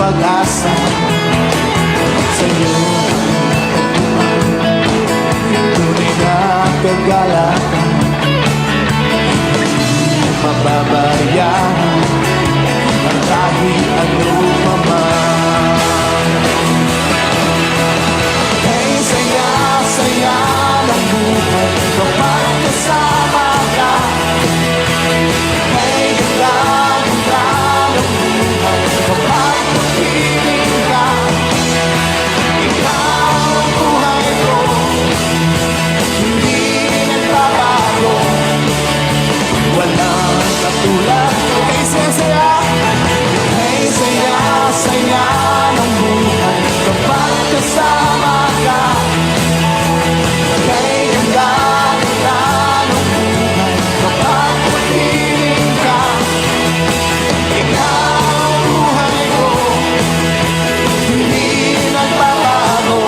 pag-asa sa'yo. Tunay na kagalakan, mababayaran ang kahit ano pa man. Hey, saya-saya ng buhay kapag kasama ka. Hey, ganda-ganda ng buhay kapag napiling ka. Ikaw ang buhay ko, hindi nagbabago. Walang katulad mo. Hey, saya-saya, hey, saya-saya ng buhay kapag kasama ka. Hey, ganda-ganda ng buhay kapag napiling ka. Ikaw ang buhay ko, hindi nagbabago.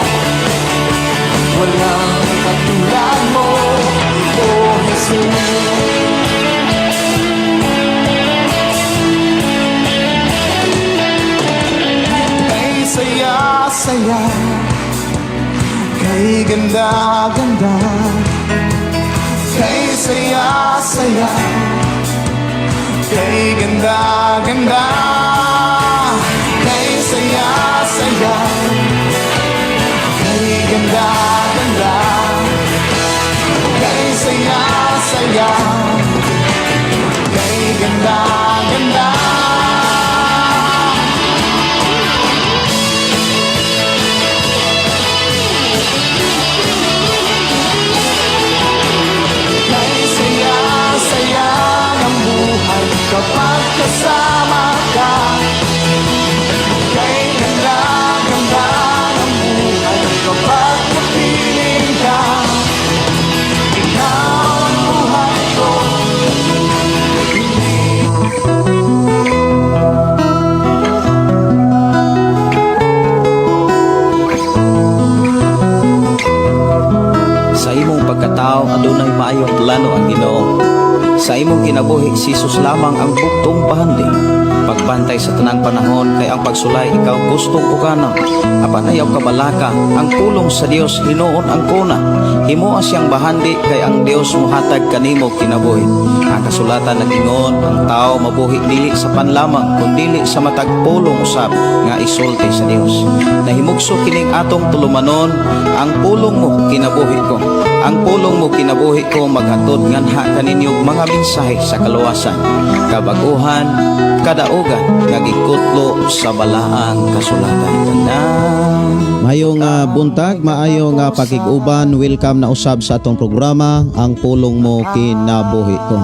Walang katulad mo, oh Jesus. Saya-saya, kay ganda-ganda. Kay saya-saya, kay ganda-ganda. Kay saya-saya, kay ganda-ganda. Kay saya-saya, kay ganda-ganda. Kapag kasama ka, kay ganda-ganda ng buhay. Kapag napiling ka, ikaw ang buhay ko. Sa imong pagkatao adunay maayong plano ang Ginoo. Sa imong kinabuhi si Jesus lamang ang buktong bahandi. Pagbantay sa tanang panahon kay ang pagsulay ikaw gustong uganon. Apan ayaw kabalaka ang pulong sa Dios hinuon ang kuna. Himo siyang bahandi kay ang Dios mohatag kanimo kinabuhi. Ang kasulatan nag-ingon ang tao mabuhi dili sa panlamang kundi sa matag pulong usab nga isulti sa Dios. Nahimugso kining atong tulumanon ang pulong mo kinabuhi ko. Ang pulong mo kinabuhi ko maghatod nganha kaninyong mga mensahe sa kaluwasan, kabaguhan, kadaugan nga gikutlo sa balaang kasulatan. Mayong buntag, maayong pakig-uban. Welcome na usab sa atong programa ang pulong mo kinabuhi ko.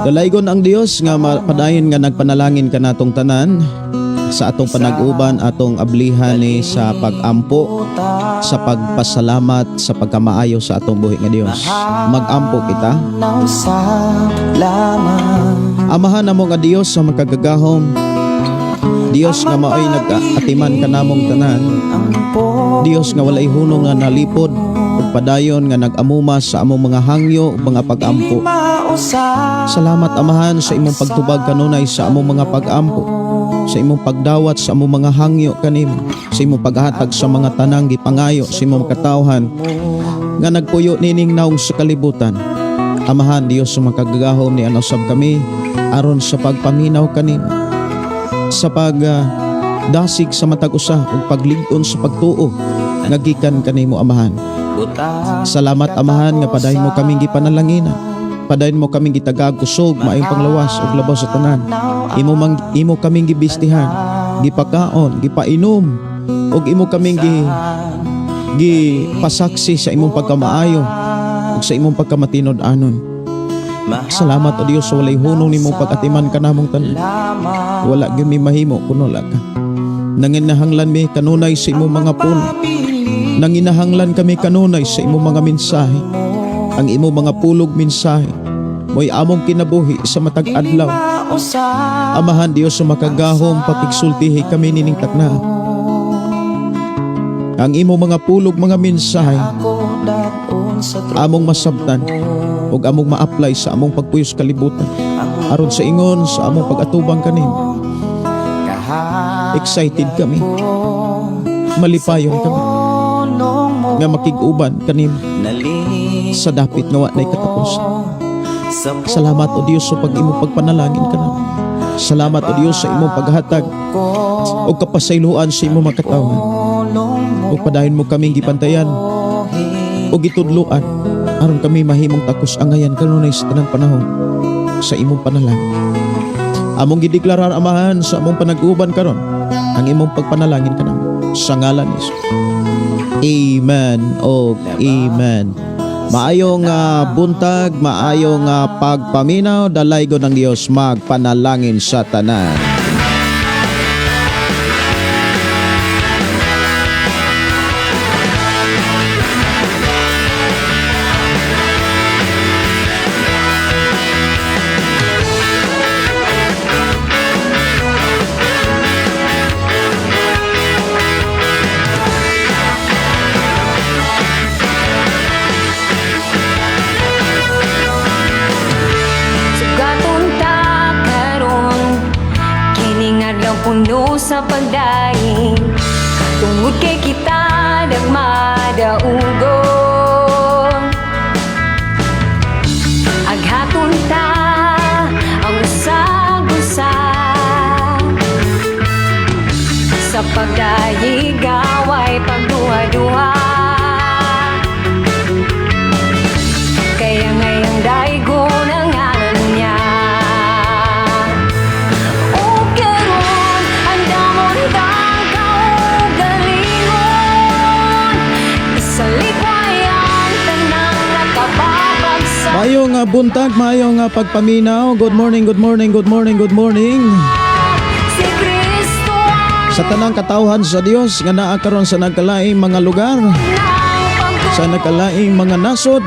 Dalaygon ang Dios nga padayon nga nagpanalangin ka natong tanan sa atong panag-uban, atong ablihan ni sa pag-ampo, sa pagpasalamat, sa pagkamaayo sa atong buhi nga Dios. Mag-ampo kita. Amahan namo nga Dios sa magkagagahom, Dios nga maoy nag-atiman ka namong tanan, Dios nga walay hunong nga nalipod ug padayon nga nag-amuma sa among mga hangyo ug mga pag-ampo. Salamat Amahan sa imong pagtubag kanunay sa among mga pag-ampo, sa imong pagdawat sa among mga hangyo kanimo, sa imong paghatag sa mga tanang gipangayo sa imong katawhan nga nagpuyo nining naong sa kalibutan. Amahan Dios sa makagagahom ni anusab kami aron sa pagpaminaw kanimo, sa dasig sa matag usa ug paglig-on sa pagtuo nga gikan kanimo Amahan. Salamat Amahan nga padayon mo kaming gipanalangina, padayon mo kaming gitagag kusog maayong panglawas ug labaw sa tanan. Imo kaming gibistihan, gipakaon, gipainom ug imo kaming gipasaksi sa imong pagkamaayo ug sa imong pagkamatinod-anon. Salamat o Dios sa walay hunong nimong pag-atiman ka namong tanan. Wala gyud mi mahimo kuno wala ka. Nanginahanglan mi kanunay sa imong mga puno. Nanginahanglan kami kanunay sa imong mga mensahe. Ang imong mga pulog mensahe mo'y among kinabuhi sa matag adlaw. Amahan Dios sa makagahom pakigsultihi kami nining takna. Ang imong mga pulog mga mensahe among masabtan ug among ma-apply sa among pagpuyos kalibutan aron sa ingon sa among pag-atubang kanimo. excited kami. Malipayon kami nga makig-uban kanim sa dapit nga wa nay katapusan. Salamat o Dios sa pag-imo pagpanalangin ka namin. Salamat o Dios sa imong paghatag o kapasayloan sa imong makatawan. O padayon mo kaming gipantayan o gitudloan aron kami mahimong takos angayan kanunay sa tanang panahon sa imong panalangin. Among gideklarar Amahan sa among panag-uban karon ang imong pagpanalangin ka namin sa ngalan ni Jesus. Amen o amen. Maayong buntag, maayong pagpaminaw, dalaygo ng Dios magpanalangin sa tanan. Puno sa pagdaing tungod kay kita nagmadaugon. Aghatun ta ang usag-usag sa pagdayigaway pagduha-duha. Kaya ngayong daygo ng ngalan niya. Maayong buntag, maayong pagpaminaw. Good morning, good morning, good morning, good morning. Sa tanang katawhan sa Dios nga naa karon sa nagkalaing mga lugar, sa nagkalaing mga nasod.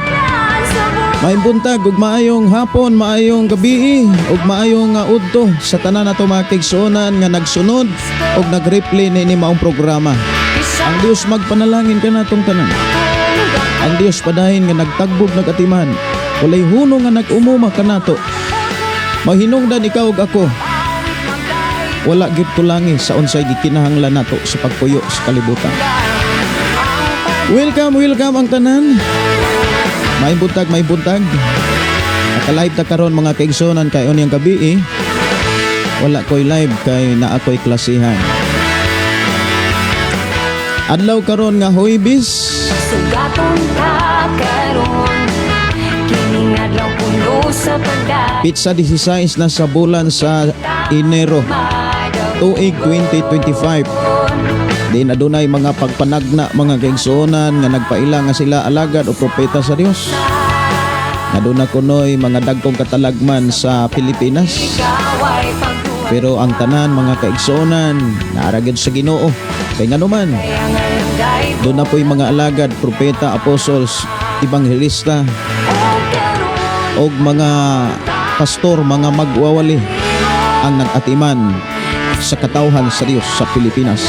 Maayong buntag ug maayong hapon, maayong gabi ug maayong udto sa tanan nato mga kaigsuonan nga nagsunod ug nagreplay ni maong programa. Ang Dios magpanalangin ka natong tanan. Ang Dios padahin nga nagtagbog nagatiman. Walay hunong nga nag-umuma ka nato. Mahinungdan ikaw ug ako. Wala gid tulangi sa unsay gikinahanglan nato sa pagpuyo sa kalibutan. Welcome, welcome ang tanan. May buntag. Naka-live ta karon mga kaigsonan kay unyang gabi wala ko'y live kay naa ko'y klasihan. Adlaw karon nga Huwebes. Sugaton ka karon kining adlaw puno sa pagdaing. Pizza 16 na sa bulan sa Enero tuig 2025. Di na dunay mga pagpanagna mga kaigsuonan nga nagpaila nga sila alagad o propeta sa Dios. Naduna kunoy mga dagkong katalagman sa Pilipinas. Pero ang tanan mga kaigsuonan naaragid sa Ginoo. Kay nganuman doon na po'y mga alagad, propeta, apostles, ebanghelista og mga pastor, mga magwawali ang nag-atiman sa katawhan sa Dios sa Pilipinas.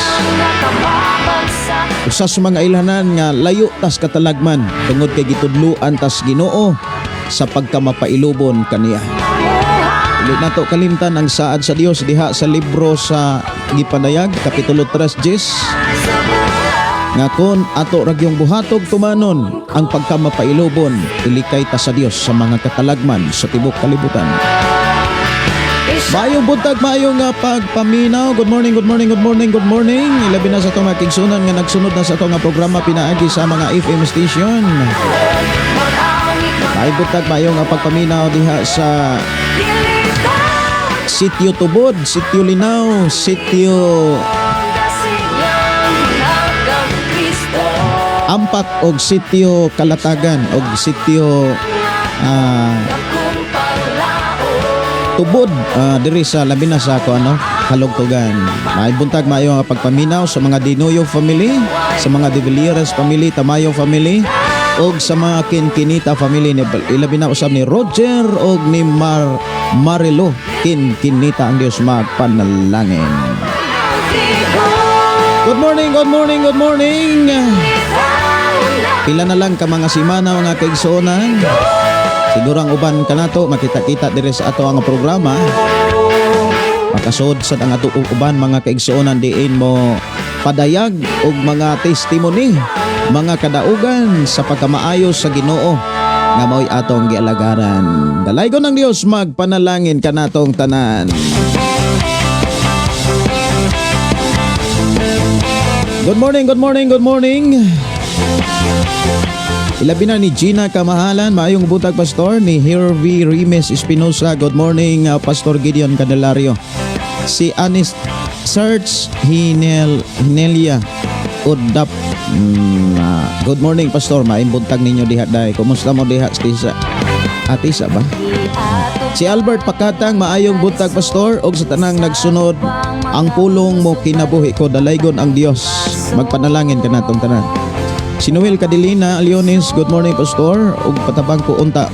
Usa sa mga ilhanan nga layo tas katalagman tungod kay gitudluan tas Ginoo sa pagkamapailubon kaniya. Dili nato kalimtan ang saad sa Dios diha sa libro sa Gipanayag kapitulo 3:10 nga kon ato ragyong buhatog tumanon ang pagkamapailubon ilikay ta sa Dios sa mga katalagman sa tibok kalibutan. Maayong buntag, maayong pagpaminaw. Good morning, good morning, good morning, good morning. Ilabi na sa itong mga kigsunan nga nagsunod na sa itong programa pinaagi sa mga FM station. Maayong buntag, maayong pagpaminaw diha sa Sitio Tubod, Sitio Linaw, Sitio Ampat og Sitio Kalatagan og Sitio Tubod diri sa labi na sa Kalugtugan. May buntag maayo nga pagpaminaw sa mga Dinoyo family, sa mga De Villeras family, Tamayo family og sa mga Kinkinita family ni ilabi na usab ni Roger og ni Marilo Kinkinita. Ang Dios magpanalangin. Good morning, good morning, good morning. Pila na lang ka mga simana mga kaigsuonan. Siguro ang uban ka nato makita-kita dire sa ato ang programa. makasud sa ang ato uban mga kaigsuonan diin mo padayag og mga testimony, mga kadaugan sa pagkamaayo sa Ginoo nga mao'y atong gialagaran. Dalaygon ng Dios magpanalangin kanatong tanan. Good morning, good morning, good morning. Ilabi na ni Gina Kamahalan, maayong butag pastor ni Hervey Rimes Espinosa. Good morning, Pastor Gideon Candelario. Si Anis Search Hinelia Udap. Good morning, Pastor. Maayong buntag ninyo diha day. Kumusta mo diha, Stisa? Atisa ba? Si Albert Pakatang, maayong buntag, Pastor. Og sa tanang nagsunod, ang pulong mo kinabuhi ko, dalaygon ang Dios. Magpanalangin ka natong tanan. Si Noel Cadilina Leonis, good morning, Pastor. Og patabang ko unta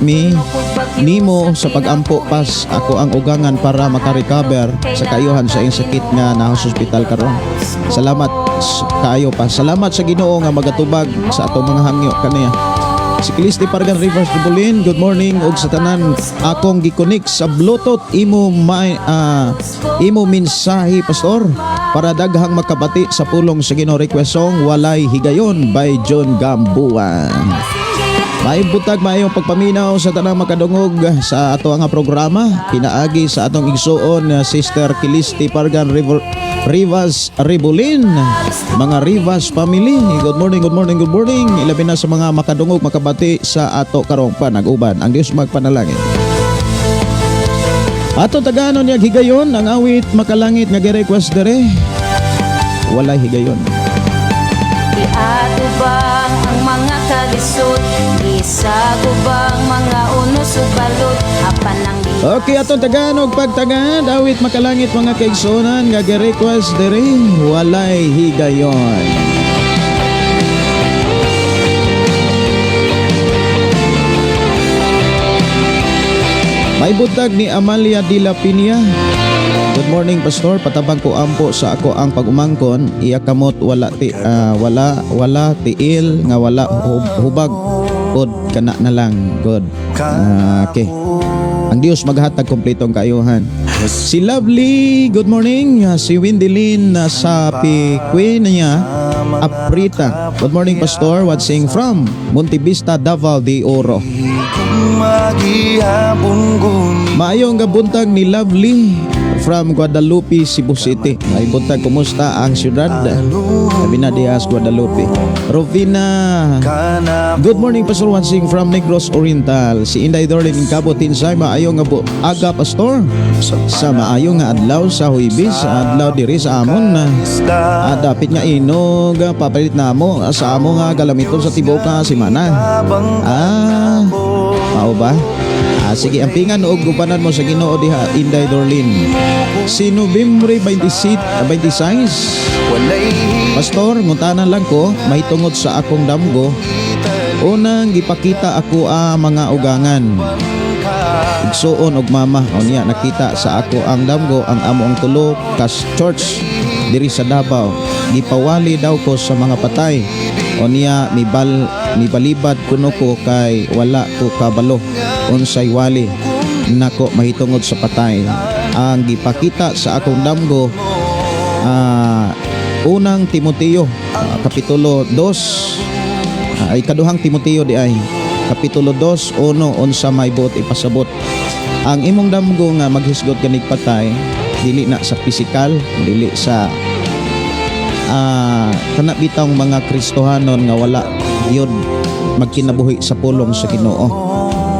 nimo sa pagampo pas ako ang ugangan para makarecover sa kaayuhan sa iyong sakit nga na hospital karon. Salamat kaayo pa. Salamat sa Ginoo nga magatubag sa atong mga hangyo kaniya. Si Kilisti Pargan Rivers Dubulin, good morning. Og sa tanan akong gikonik sa Bluetooth imo mensahe, Pastor, para daghang makabati sa pulong sa Ginoo. Request song Walay Higayon by John Gambuan. May butag mayong pagpaminaw sa tanang makadungog sa ato nga programa. Pinaagi sa atong igsuon Sister Kilisti Pargan Rivas Ribulin, mga Rivas family. Good morning, good morning, good morning. Ilabi na sa mga makadungog makabati sa ato karong panag-uban. Ang Dios magpanalangin. Ato taganon niya higayon ang awit makalangit nga gi-request dere. Walay higayon. Iatubang ang mga kalisod, isagubang mga unos ug balot, apan lang Okay, atong taganog pagtagad, awit makalangit mga kaigsunan nga gi-request dere, walay higayon. May butag ni Amalia Dila Pinia. Good morning, Pastor. Patabang ko ampo sa ako ang pag-umangkon, iya kamot wala tiil nga wala hubag pod kana na lang. Good. Okay. Ang Dios maghatag kompletong kaayuhan. Si Lovely, good morning. Si Wendelin sa Queen niya, Aprita. Good morning, Pastor. Watching from Montevista, Davao de Oro. Maayong gabuntag ni Lovely from Guadalupe, Cebu City. May buntag, kumusta ang syudad? Sabi na Diaz, Guadalupe. Rovina, good morning, Pastor. Watching from Negros Oriental. Si Inday Dorlin Cabo Tinsay, maayong aga, Pastor. Sa maayong nga adlaw sa Huibis, adlaw diri sa amon na dapit nga inog papalit na mo sa amo nga galamiton sa tibuok nga simana. Mao ba? Sige, ampingan og gubanan mo sa Ginoo diha, Inday Dorlin. Si Nobyembre 26, Pastor, nguntanan lang ko, mahitungod sa akong damgo. Unang gipakita ako mga ugangan. Igsuon og mama, o niya nakita sa ako ang damgo, ang amo ang tulo kas church diri sa Davao. Gipawali daw ko sa mga patay. O niya mibalibad kuno ko kay wala ko kabalo unsay wali nako mahitungod sa patay. Ang gipakita sa akong damgo unang Timoteo kapitulo 2 ay kaduhang Timoteo di ay kapitulo 2 unsa may buot ipasabot. Ang imong damgo nga maghisgot kanig patay dili na sa pisikal, dili sa kana bitang mga Kristohanon nga wala yun magkinabuhi sa pulong sa Ginoo.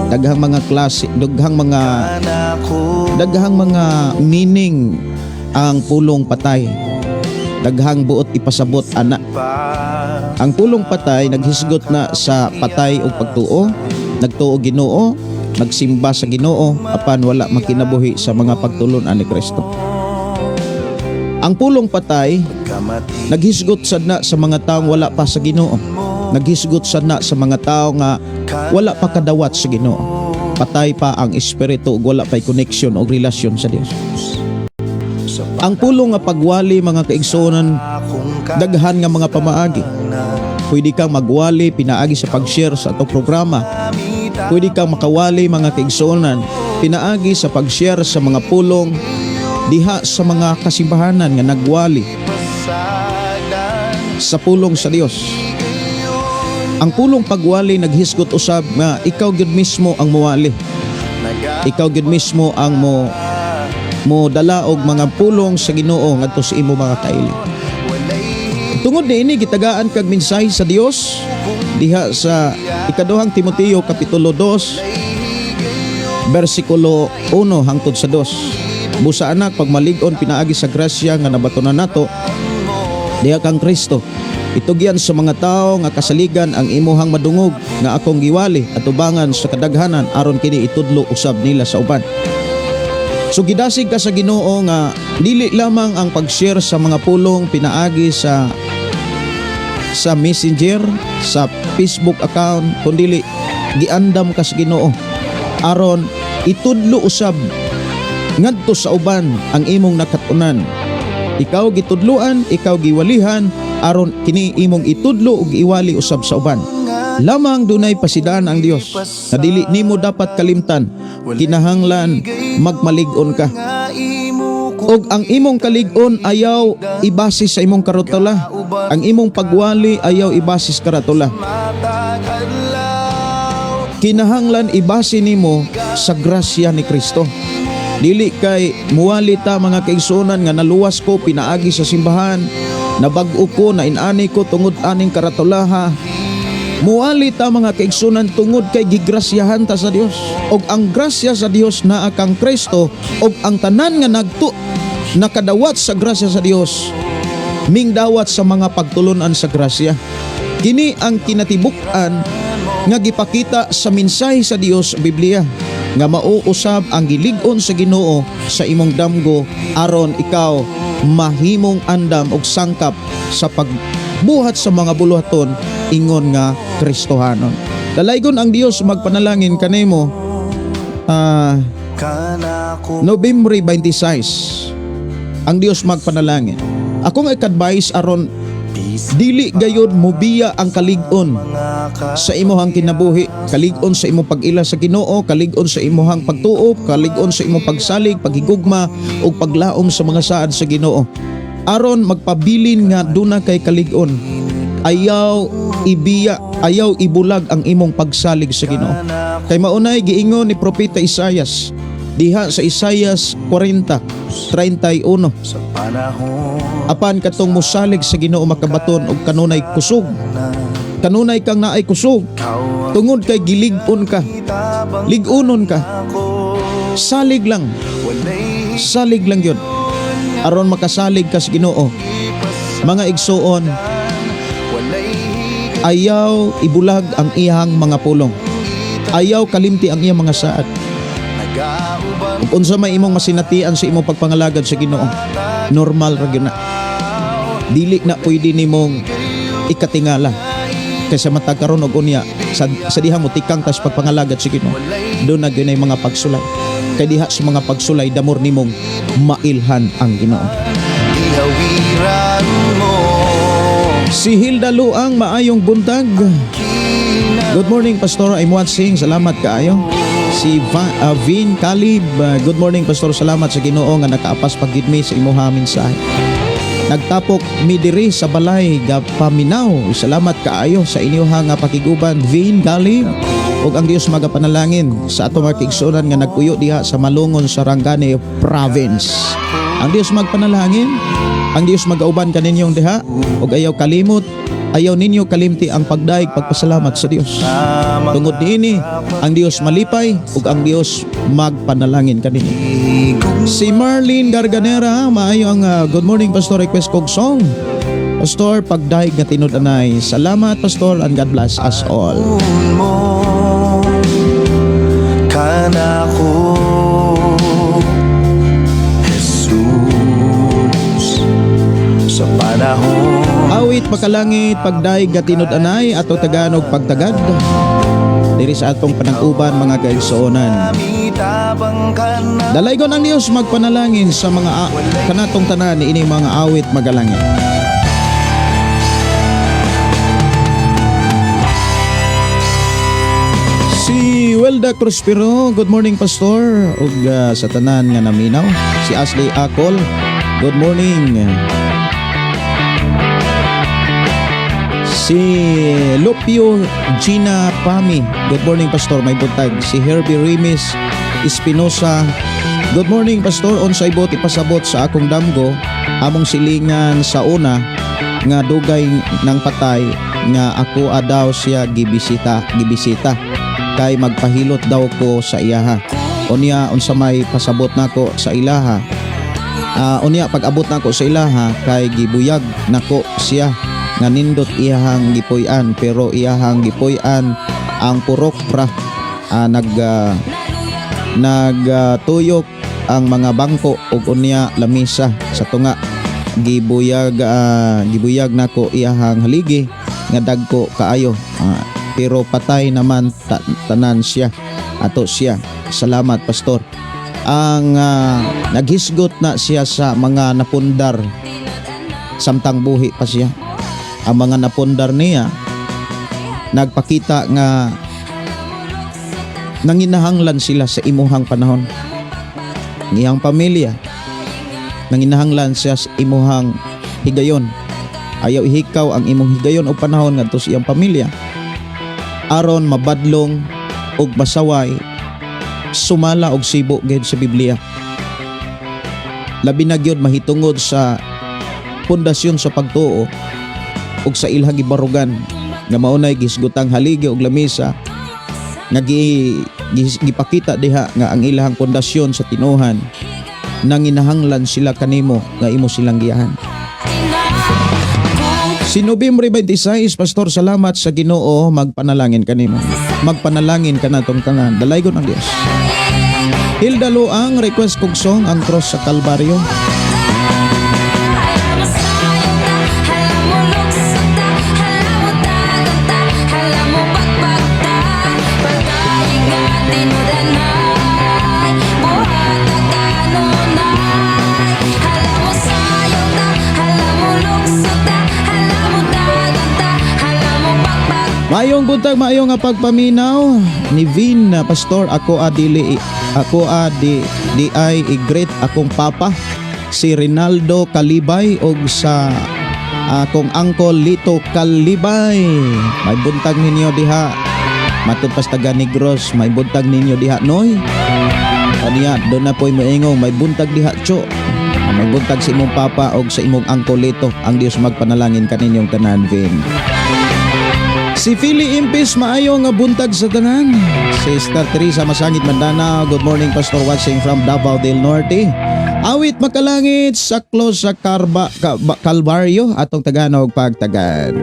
Daghang mga klase, daghang mga meaning ang pulong patay. Daghang buot ipasabot ana. Ang pulong patay naghisgot na sa patay o pagtuo, nagtuo Ginoo, nagsimba sa Ginoo apan wala makinabuhi sa mga pagtulon ni Kristo. Ang pulong patay naghisgot sad na sa mga taong wala pa sa Ginoo. Naghisgot sad na sa mga tao nga wala pa kadawat sa Ginoo. Patay pa ang espiritu ug wala pay connection o relasyon sa Dios. Ang pulong nga pagwali mga kaigsuonan, daghan nga mga pamaagi. Pwede kang magwali pinaagi sa pag-share sa atong programa. Pwede kang makawali mga kaigsuonan pinaagi sa pag-share sa mga pulong diha sa mga kasimbahanan nga nagwali sa pulong sa Dios. Ang pulong pagwali naghisgot usab nga ikaw gyud mismo ang muwali. Ikaw gyud mismo ang mo dala og mga pulong sa Ginoo ngadto sa imo mga kaili. Tungod niini gitagaan kag mensahe sa Dios diha sa ikaduhang Timoteo kapitulo 2 bersikulo 1 hangtod sa 2. Busa anak pagmalig-on pinaagi sa grasya nga nabatunan nato diha kang Kristo. Itugyan sa mga tao nga kasaligan ang imuhang madungog nga akong giwali at ubangan sa kadaghanan aron kini itudlo usab nila sa uban. So gidasig ka sa Ginoo nga dili lamang ang pag-share sa mga pulong pinaagi sa Messenger, sa Facebook account, kundi giandam ka sa Ginoo aron itudlo usab ngadto sa uban ang imong nakatunan. Ikaw gitudluan, ikaw giwalihan aron kini imong itudlo ug iwali usab sa uban. Lamang dunay pasidaan ang Dios na dili nimo dapat kalimtan. Kinahanglan magmalig-on ka. Og ang imong kalig-on ayaw ibase sa imong karatula. Ang imong pagwali ayaw ibase sa karatula. Kinahanglan ibase nimo sa grasya ni Kristo. Dili kay muwali ta mga kaigsunan nga naluwas ko pinaagi sa simbahan, nabag-o ko na inani ko tungod aning karatulaha. Muwali ta mga kaigsunan tungod kay gigrasyahan ta sa Dios. Og ang grasya sa Dios naa kang Kristo og ang tanan nga nakadawat sa grasya sa Dios mingdawat sa mga pagtulunan sa grasya. Kini ang kinatibuk-an nga gipakita sa mensahe sa Dios sa Biblia nga mauusab ang gilig-on sa Ginoo sa imong damgo aron ikaw mahimong andam og sangkap sa pagbuhat sa mga buluhaton ingon nga Kristohanon. Dalaygon ang Dios magpanalangin kanimo November 26. Ang Dios magpanalangin. Akong advice aron dili gayud mobiya ang kalig-on sa imuhang kinabuhi, kalig-on sa imong pag-ila sa Ginoo, kalig-on sa imuhang pagtuo, kalig-on sa imong pagsalig, paghigugma ug paglaom sa mga saad sa Ginoo. Aron magpabilin nga duna kay kalig-on. Ayaw ibiya, ayaw ibulag ang imong pagsalig sa Ginoo. Kay maunay giingon ni propeta Isaias diha sa Isaias 40:31. Apan katong mosalig sa Ginoo makabaton og kanunay kusog. Kanunay kang naay kusog. Tungod kay gilig-on ka. Lig-unon ka. Salig lang. Salig lang yun. Aron makasalig ka sa Ginoo. Mga igsuon, ayaw ibulag ang iyang mga pulong. Ayaw kalimti ang iyang mga saad. Kung unsa may imong masinatian sa imong pagpangalagad sa Ginoo, normal ra gyud na. Dili na pwede nimong ikatingala. Kaysa matag karon og unya sa diha mo tikang tas pagpangalagad sa Ginoo. Doon na gyud mga pagsulay. Kay diha sa mga pagsulay damor nimong mailhan ang Ginoo. Si Hilda Luang, maayong buntag. Good morning, Pastor. I'm watching. Salamat kaayo. Si Vin Kalib, good morning, Pastor. Salamat sa Ginoo nga nakaapas pagid mi sa imuha mensahe. Nagtapok mi diri sa balay Paminaw. Salamat kaayo sa inyuha nga pakiguban, Vin Kalib. Ug ang Dios magapanalangin sa ato mga kaigsuonan nga nagpuyo diha sa Malungon, Sarangani Province. Ang Dios magpanalangin, ang Dios magauban kaninyong diha ug ayaw kalimot, ayaw ninyo kalimti ang pagdaig pagpasalamat sa Dios. Tungod niini ang Dios malipay ug ang Dios magpanalangin kaninyo. Si Marlene Garganera, maayo ang good morning, Pastor, request kog song. Pastor, pagdaig nga tinud-anay. Salamat, Pastor, and God bless us all. Kanako Jesus sa panahon Awit makalangit pagdaig nga tinud-anay ato Tagalog pagtagad diri sa atong panag-uban mga kaigsuonan. Dalaygon ang Dios magpanalangin sa mga kanatong tanan ini mga awit magalangit. Si Welda Prospero, good morning pastor. Ug sa tanan nga naminaw, si Ashley Akol, good morning. Si Lupio Gina Pami, good morning pastor, may buntag. Si Herbie Rimis Espinosa, good morning pastor, unsay bot ipasabot sa akong damgo among silingan sa una nga dugay ng patay nga ako daw siya gibisita kay magpahilot daw ko sa iyaha. Unya unsa may pasabot nako sa ilaha. Unya pag abot nako sa ilaha kay gibuyag nako siya nga nindot iyahang gipuy-an, pero iyahang gipuy-an ang purok pra. Nagtuyok ang mga bangko ug unya lamisa sa tunga. Gibuyag nako iyahang haligi nga dagko kaayo, pero patay naman tanan siya ato siya. Salamat pastor. Ang naghisgot na siya sa mga napundar samtang buhi pa siya. Ang mga napundar niya nagpakita nga nanginahanglan sila sa imuhang panahon. Ngiyang pamilya nanginahanglan siya sa imuhang higayon. Ayaw ihikaw ang imong higayon o panahon ngadto sa iyang pamilya aron mabadlong og masaway sumala og sibo gid sa Biblia. Labi na gyud mahitungod sa pundasyon sa pagtuo ug sa ilhang gibarugan nga maunay gisgutang haligi og lamisa nga gipakita diha nga ang ilahang pundasyon sa tinuhan nanginahanglan sila kanimo nga imo silang giyahan. Si Nobyembre 26, pastor, salamat sa Ginoo, magpanalangin kanimo. Magpanalangin ka natong tanan. Dalaygon ang Dios. Hilda Luang, request kong song ang Cross sa Kalbaryo. Maayong buntag, maayong nga pagpaminaw ni Vin, pastor. Ako di ay i-greet akong papa si Rinaldo Kalibay og sa akong uncle Lito Kalibay. May buntag ninyo diha matud pas taga Negros, may buntag ninyo diha noy. Kaniya do na po'y moingong may buntag diha cho. May buntag sa imong papa og sa imong uncle Lito. Ang Dios magpanalangin kaninyong tanan, Vin. Si Philly Impis, maayong nga buntag sa tanan. Si Sister Teresa Masangit Mandana, good morning pastor, watching from Davao del Norte. Awit makalangit saklo sa Kalbaryo atong Tagalog pagtagan.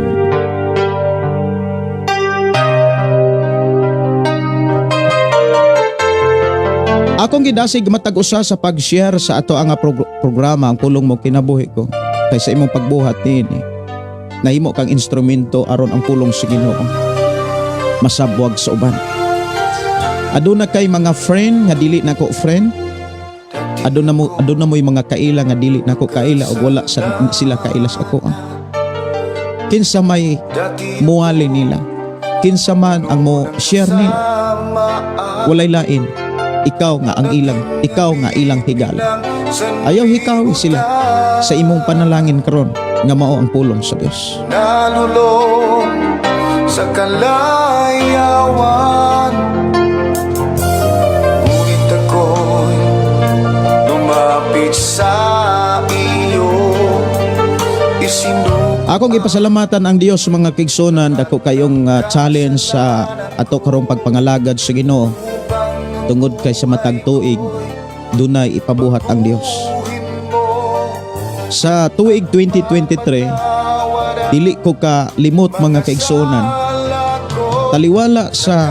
Akong gidasig matag-usa sa pag-share sa ato ang programa ang pulong mo kinabuhi ko kaysa imong pagbuhat niini. Nahimo kang instrumento aron ang pulong sa Ginoo masabwag sa uban. Aduna kay mga friend nga dili nako friend. Aduna mo mga kaila nga dili nako kaila ug wala sila kaila sa ako. Kinsa may muali nila, kinsa man ang mo share nila, walay lain. Ikaw nga ilang higala. Ayaw hikaw sila sa imong panalangin karon nga mao ang pulong sa Dios. Nalulong sa kalayawan, ngunit ako'y lumapit sa iyo. Akong ipasalamatan ang Dios sa mga kigsunan dako kayong challenge sa ato karong pagpangalagad sa Ginoo. Tungod kay sa matag tuig dunay ipabuhat ang Dios. Sa tuig 2023, dili ko ka limot mga kaigsunan. Taliwala sa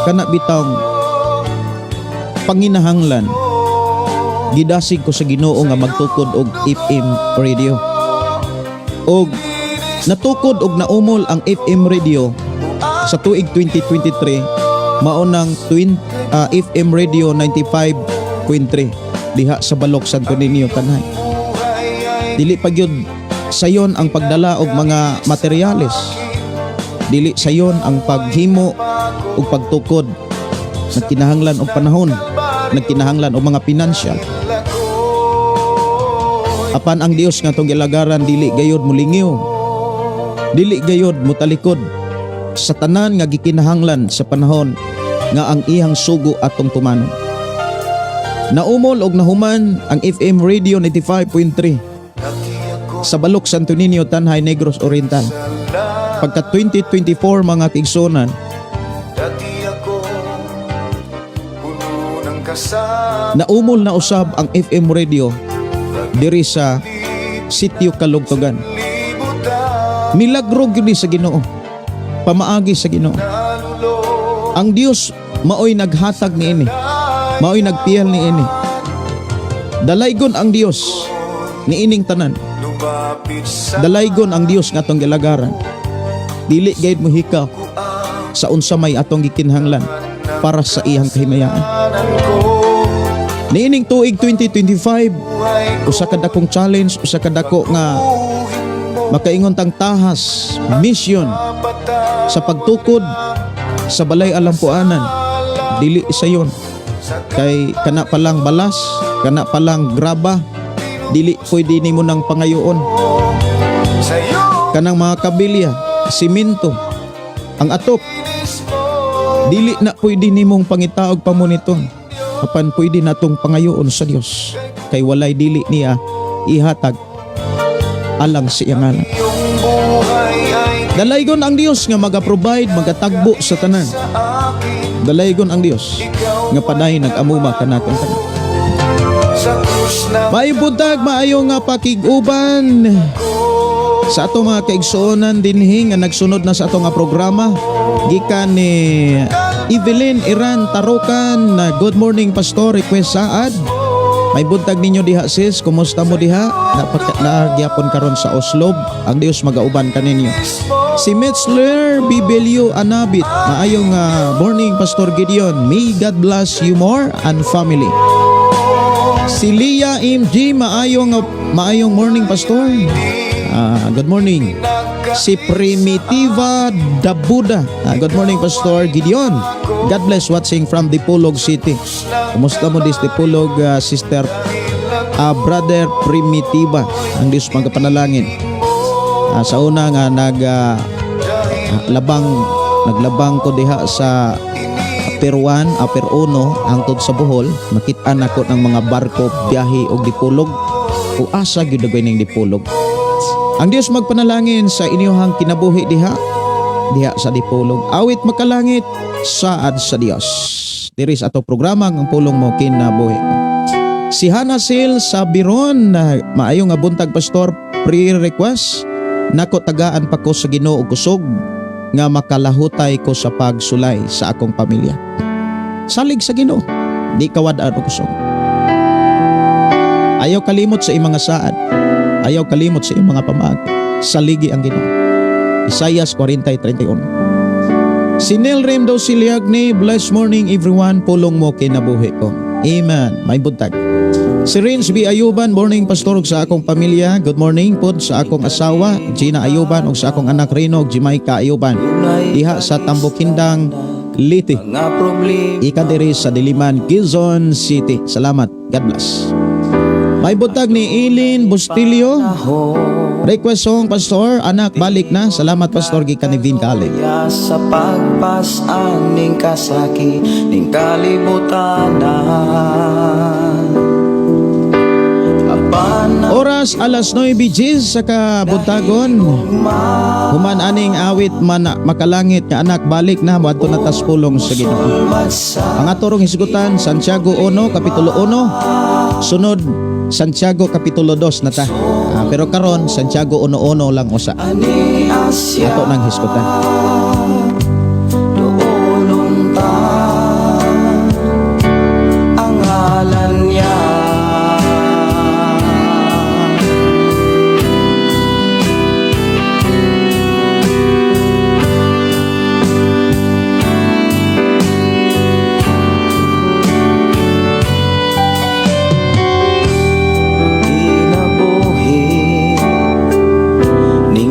kanabitang panginahanglan, gidasig ko sa Ginoo nga magtukod og FM radio. Og natukod og naumol ang FM radio sa tuig 2023 maunang FM radio 95.3 diha sa Balok, Santo Niño, Tanay. Dili pa gyud sayon ang pagdala og mga materyales. dili sayon ang paghimo ug pagtukod. Nagkinahanglan og panahon, nagkinahanglan og mga pinansyal. Apan ang Dios nga tong gilagaran dili gayud mulingiw, dili gayud mutalikod sa tanan nga gikinahanglan sa panahon nga ang iyang sugo atong tumanon. Naumol og nahuman ang FM Radio 95.3 sa Balok, Santo Niño, Tanhay, Negros Oriental. Pagka 2024 mga kigsonan, naumol na usab ang FM Radio diri sa Sitio Kalugtugan. Milagro gyud sa Ginoo, pamaagi sa Ginoo. Ang Dios maoy naghatag niini, maoy nagpiyal niini. Dalaygon ang Dios niining tanan. Dalaygon ang Dios nga atong gilagaran. Dili gayud mo hikaw sa unsa may atong gikinahanglan para sa iyang kahimayaan. Niining tuig 2025, usa ka dakong challenge, usa ka dako nga makaingon tang tahas, mission sa pagtukod sa balay alampuanan. Dili sayon kay kana palang balas, kana palang graba, dili pwede nimo nang pangayoon. Kanang mga kabilya, simento, ang atop, dili na pwede nimong pangitaog pamuniton. Apan pwede natong pangayoon sa Dios kay walay dili niya ihatag alang sa iyang ngalan. Dalaygon ang Dios nga maga-provide, magatagbo sa tanan. Dalaygon ang Dios nga paday nag-amuma kanatong tanan. Maayong buntag, maayong nga pakig-uban sa ato mga kaigsuonan dinhi nga nagsunod na sa ato nga programa gikan ni Evelyn Iran Tarukan na good morning pastor request saad. May buntag ninyo diha sis, kumusta mo diha? Nagyapon karon sa Oslo. Ang Dios magauban kaninyo. Si Metzler Bibelio Anabit, maayong morning Pastor Gideon. May God bless you more and family. Si Leah MG, maayong morning Pastor. Good morning. Si Primitiva Dabuda, good morning Pastor Gideon. God bless, watching from Dipolog City. Kumusta mo dis Dipolog, sister brother Primitiva? Ang Diyos magkapanalangin. Sa una nga naglabang ko diha sa Peruan, Peruno hangtod sa Bohol. Makit-an ako ng mga barko biyahe og Dipolog. O asa gyud dagway ning Dipolog. Ang Dios magpanalangin sa inyong kinabuhi diha sa Dipolog. Awit makalangit saad sa Dios. Diri sa ato programa ang pulong mo kinabuhi. Si Hannah Sil sa Biron, maayong nga buntag pastor, pre-request nako tagaan pa ko sa Ginoo og kusog nga makalahutay ko sa pagsulay sa akong pamilya. Salig sa Ginoo, di kawad-an og kusog. Ayaw kalimot sa imong mga saad. Ayaw kalimot sa iyong mga pamaag. Saligi ang Ginoo. Isaias 40:31. Si Nel Remdo Siliagne, blessed morning everyone, pulong mo kinabuhi ko. Amen. May buntag. Si Rins B. Ayuban, morning pastor sa akong pamilya. Good morning pod sa akong asawa, Gina Ayuban, ug sa akong anak Rino, Jamaica Ayuban. Diha sa Tambukindang, Liti. Ika diri sa Diliman, Quezon City. Salamat. God bless. May butag ni Eileen Bustilio. Request song, Pastor, anak balik na. Salamat Pastor gikan ni Vin Kali. Sa pagpasan ning kasaki ning kalibutan. Oras alas 9:10 sa kabuntagon. Human aning awit man makalangit nga anak balik na moadto na tas pulong sa Ginoo. Ang atorong hisgutan Santiago 1 kapitulo 1. Sunod Santiago kapitulo 2 na ta. Pero karon Santiago 1:1 lang usa. Ato nang hisgutan. Ang ngalan niya.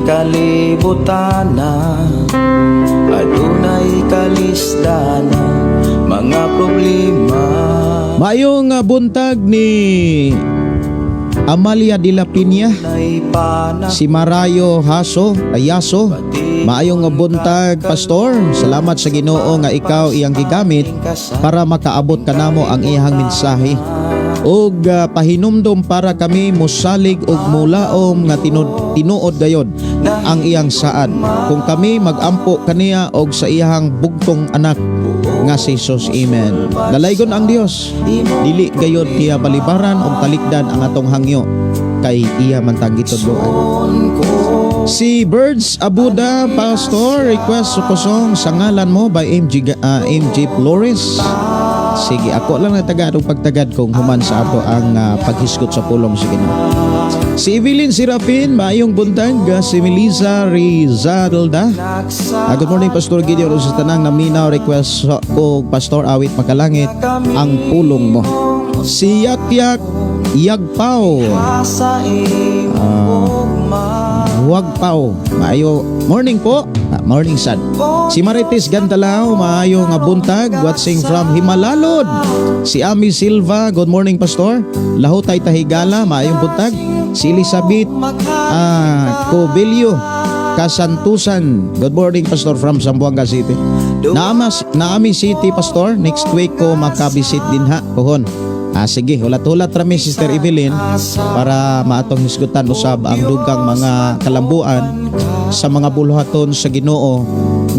Kalibutana adunay kalisdanan mga problema. Maayong buntag ni Amalia de la Piña, Nay panak si Marayo Ayaso. Maayong buntag, Pastor. Salamat sa Ginoo nga ikaw iyang gigamit para makaabot kanamo ang iyang mensahe. Og pahinumdom para kami mosalig og mulaom nga tinuod gayod ang iyang saad. Kung kami magampo kaniya og sa iyang bugtong anak nga si Jesus. Amen. Dalaygon ang Dios. Dili gayod niya balibaran og talikdan ang atong hangyo kay iya man tagitudloan. Si Birds Abuda, Pastor, request sa kusong sa ngalan mo by MJ Flores. Sige, ako lang natagad o pagtagad kung human sa ato ang paghisgot sa pulong sa Ginoo. Si Evelyn Serapin, maayong buntag. Si Melissa Rizalda. Good morning, Pastor Gideon. Sa tanang naminaw, request ko, Pastor, awit makalangit ang pulong mo. Si Yakyak Yagpao. Huwag pao. Maayo. Morning po. Morning sad. Si Marites Gantalao, maayo nga buntag, watching from Himalalod. Si Ami Silva, good morning, Pastor. Lahutay Tahigala, maayong buntag. Si Elizabeth Cobilio Kasantusan, good morning, Pastor, from Zamboanga City. Naami City, Pastor. Next week ko makabisit din ha. Kuhon. Sige, hulat-hulat rami, Sister Evelyn, para maatong hisgutan usab ang dugang mga kalambuan sa mga buluhaton sa Ginoo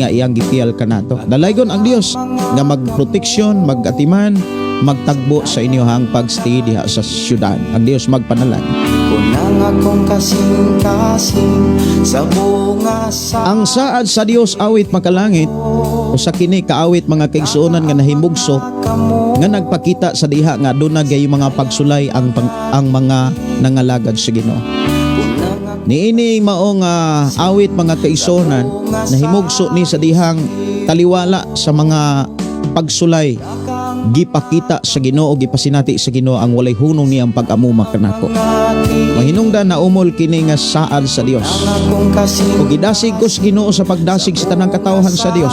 nga iyang gitiyal kanato. Dalaygon ang Dios nga magproteksyon, magatiman, magtagbo sa inyohang pagstay diha sa syudad. Ang Dios magpanalan. Kunang akong kasing-kasing sa bunga sa Ang saad sa Dios awit makalangit o sa kini kaawit mga kaigsuonan nga nahimugso nga nagpakita sa diha nga doon gay mga pagsulay ang mga nangalagad sa Ginoo. Niini maong awit mga kaigsuonan nahimugso ni sa dihang taliwala sa mga pagsulay gipakita sa Ginoo, gipasinati sa Ginoo ang walay hunong niyang pag-amuma kanako. Mahinungdan na umol kini nga saad sa Dios. O gidasig ko sa Ginoo sa pagdasig sa tanang katawhan sa Dios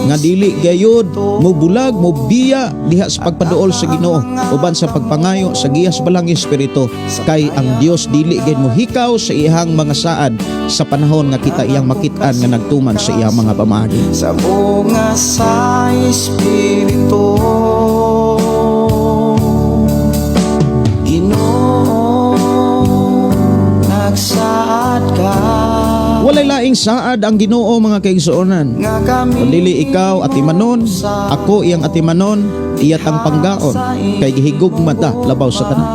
nga dili gayud mo bulag mo biya diha sa pagpaduol sa Ginoo uban sa pagpangayo sa giyas balang espiritu kay ang Dios dili gayud mo hikaw sa iyang mga saad sa panahon nga kita iyang makit-an nga nagtuman sa iyang mga pamaagi. sa bunga sa espiritu. Nagsaad ka Walay laing saad ang Ginoo mga kaigsuonan. nga kami Kundili ikaw atimanon, ako iyang atimanon, iyat ang panggaon, kay gihigugma ta labaw sa tanan.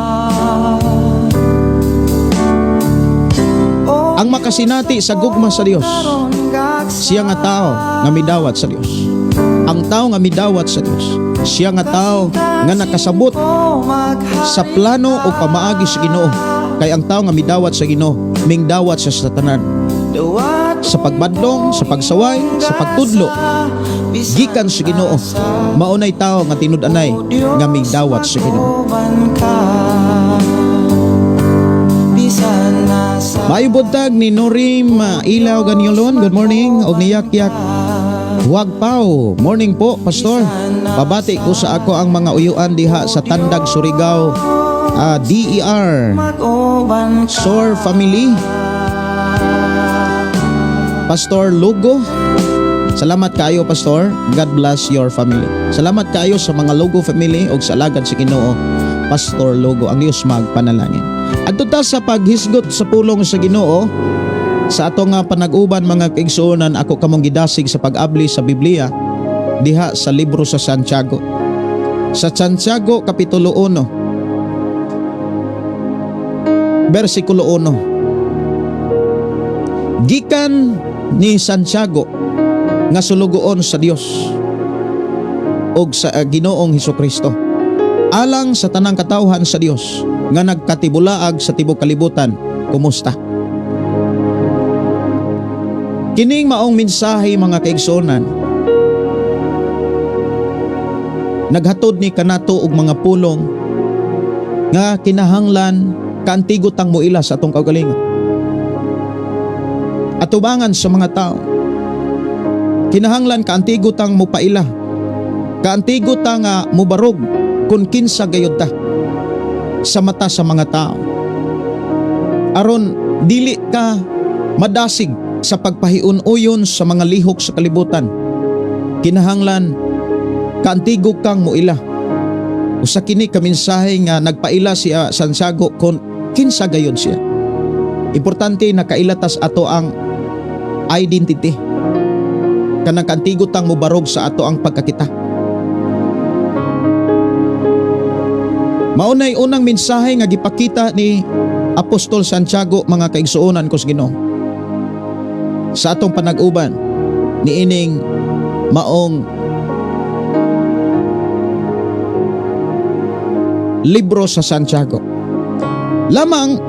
Ang makasinati sa gugma sa Dios, siya nga tao nga midawat sa Dios. Ang tao nga midawat sa Dios, siya nga tao nga nakasabot sa plano o pamaagi sa Ginoo. Kay ang tao nga midawat sa Ginoo, mingdawat siya sa tanan. Sa pagbadlong, sa pagsaway, sa pagtudlo, gikan sa Ginoo. Maunay tao nga tinud-anay nga mingdawat sa Ginoo. Maayong buntag ni Norim Ilaw Ganyolon. Good morning. Og ni Yakyak Huwag pao. Morning po, Pastor. Pabati ko sa ako ang mga uyuan diha sa Tandag, Surigao. DER Sor Family, Pastor Lugo. Salamat kayo, Pastor. God bless your family. Salamat kayo sa mga Lugo family o sa alagad sa Ginoo, Pastor Lugo. Ang Diyos magpanalangin. At ta sa paghisgot sa pulong sa Ginoo, sa ato nga panag-uban mga kaigsuonan, ako kamong gidasig sa pag-abli sa Biblia diha sa libro sa Santiago. Sa Santiago Kapitulo 1 versikulo 1. Gikan ni Santiago nga sulugoon sa Dios og sa Ginoong Hesukristo alang sa tanang katawhan sa Dios nga nagkatibulaag sa tibuok kalibutan. Kumusta? Kining maong mensahe mga kaigsuonan naghatod ni kanato og mga pulong nga kinahanglan kaantigotang muila sa atong kaugalingon at tubangan sa mga tao kinahanglan kaantigo tang mupaila, kaantigo ta nga mubarog kung kinsa gayud ta sa mata sa mga tao, aron dili ka madasig sa pagpahiun-uyon sa mga lihok sa kalibutan. Kinahanglan kaantigo kang muila. Usa kini ka mensahe nga nagpaila siya Santiago kung kinsa gayud siya. Importante na kailatas ato ang identity. Kanang kaantigo tang mubarog sa ato ang pagkakita. Maunay unang mensahe nga gipakita ni Apostol Santiago, mga kaigsuonan ko sa Ginoo, sa atong panag-uban niining maong libro sa Santiago. Lamang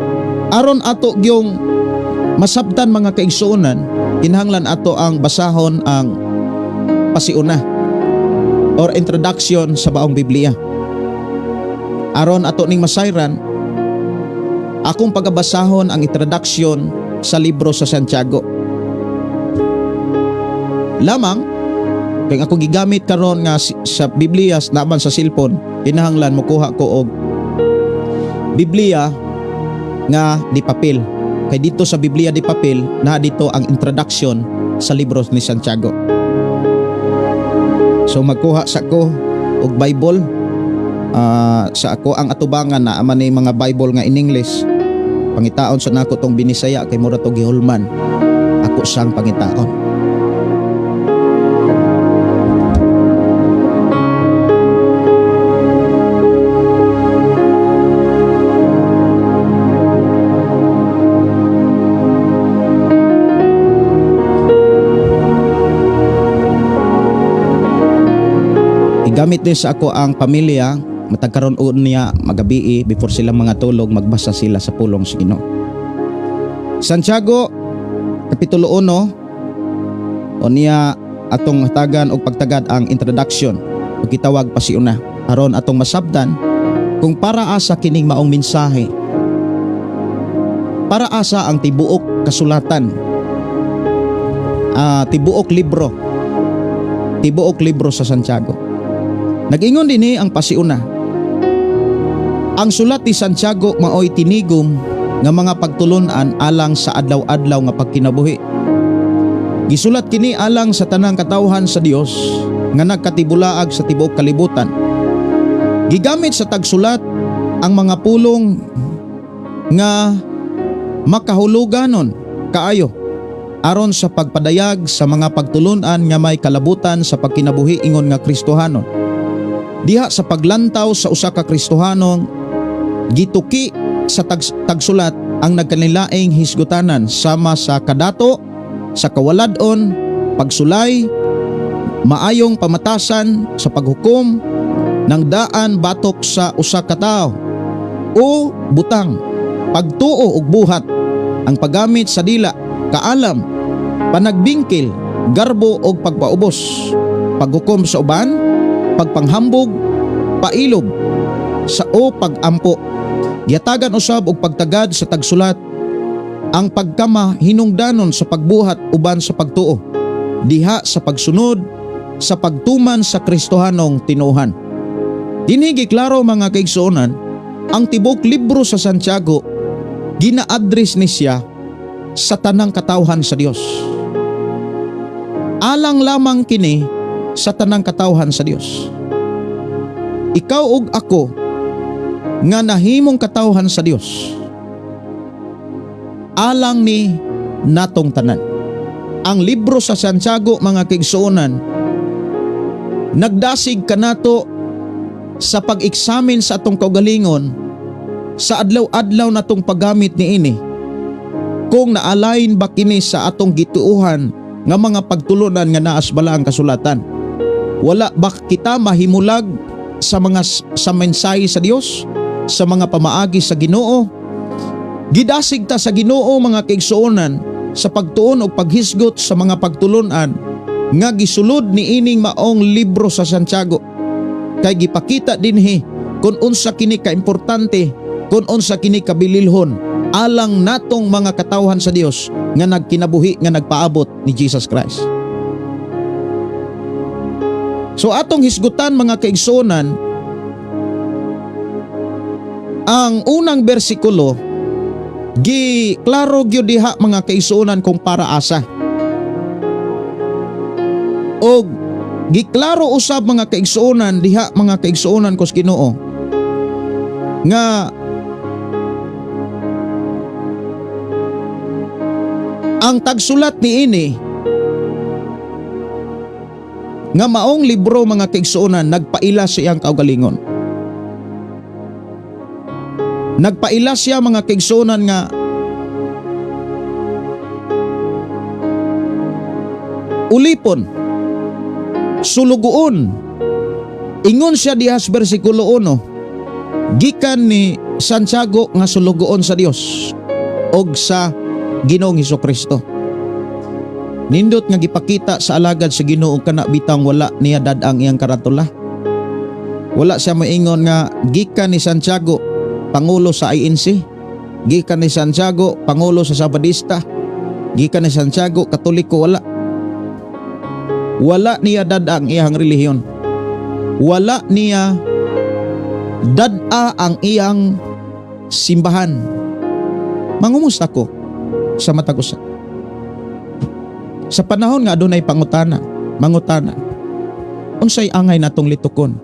aron ato gyung masabtan, mga kaigsuonan, kinahanglan ato ang basahon ang pasiuna or introduction sa baong Biblia. Aron ato ning masayran, akong pagabasahon ang introduction sa libro sa Santiago. Lamang kay ako gigamit karon nga sa Biblia naman sa cellphone, kinahanglan mokuha ko og Biblia nga di papel. Kay dito sa Biblia di papel na dito ang introduction sa libro ni Santiago. So magkuha sa ko og Bible, sa ako ang atubangan na aman ni mga Bible nga in English. Pangitaon sa nako tong binisaya kay mura to gihulman. Ako sang pangitaon. Gamit din sa ako ang pamilya, matagkaroon niya magabi before sila mga tulog, magbasa sila sa pulong sa Ginoo. Santiago Kapitulo 1 o niya atong hatagan og pagtagad ang introduction o gitawag pasiuna, aron atong masabdan kung para asa kining maong mensahe, para asa ang tibuok kasulatan, tibuok libro sa Santiago. Nag-ingon din ang pasiuna. Ang sulat ni Santiago maoy tinigom nga mga pagtulunan alang sa adlaw-adlaw nga pagkinabuhi. Gisulat kini alang sa tanang katawhan sa Dios nga nagkatibulaag sa tibuok kalibutan. Gigamit sa tagsulat ang mga pulong nga makahuluganon kaayo aron sa pagpadayag sa mga pagtulunan nga may kalabutan sa pagkinabuhi ingon nga Kristohanon. Diha sa paglantaw sa usa ka Kristohanong gituki sa tagsulat ang nagkanilaing hisgutanan sama sa kadato, sa kawaladon, pagsulay, maayong pamatasan sa paghukom ng daan batok sa usa ka tawo o butang, pagtuo og buhat, ang paggamit sa dila, kaalam, panagbingkil, garbo og pagpaubos, paghukom sa uban, pagpanghambog, pailob sa o pagampo. Yatagan usab og pagtagad sa tagsulat ang pagkama hinungdanon sa pagbuhat uban sa pagtuo, diha sa pagsunod sa pagtuman sa Kristohanong tinuhan. Dinhi giklaro, mga kaigsuonan, ang tibok libro sa Santiago gina-address ni siya sa tanang katawhan sa Dios. Alang lamang kini sa tanang katawhan sa Dios. Ikaw ug ako nga nahimong katawhan sa Dios, alang ni natong tanan. Ang libro sa Santiago, mga kaigsuonan, nagdasig kanato sa pag-eksamin sa atong kaugalingon sa adlaw-adlaw natong paggamit niini, kung naalain ba kini sa atong gituuhan nga mga pagtulunan nga naas bala ang kasulatan. Wala ba kita mahimulag sa mensahe sa Dios, sa mga pamaagi sa Ginoo? Gidasig ta sa Ginoo, mga kaigsuonan, sa pagtuon o paghisgot sa mga pagtulunan nga gisulod ni ining maong libro sa Santiago. Kay gipakita dinhi kung unsa kini ka importante, kung unsa kini kabililhon alang natong mga katawhan sa Dios nga nagkinabuhi nga nagpaabot ni Jesus Christ. So atong hisgutan mga kaigsuonan, ang unang bersikulo klaro gyud diha mga kaigsuonan kung para asa. O giklaro usab mga kaigsuonan diha mga kaigsuonan kos Ginoo nga ang tagsulat niini nga maong libro mga kaigsuonan nagpaila sa iyang kaugalingon. Nagpaila siya mga kaigsuonan nga ulipon, sulugoon. Ingon siya diha sa bersikulo 1, gikan ni Santiago nga sulugoon sa Dios og sa Ginoong Hesukristo. Nindot nga gipakita sa alagad sa Ginoo kana bitang wala niya dadang iyang karatula. Wala siya moingon nga gikan ni Santiago pangulo sa INC, gikan ni Santiago pangulo sa Sabadista, gikan ni Santiago Katoliko. Wala niya dadang iyang relihiyon. Wala niya dada ang iyang simbahan. Mangumusta ko sa matag usa. Sa panahon nga adunay mangutana, unsay angay natong litukon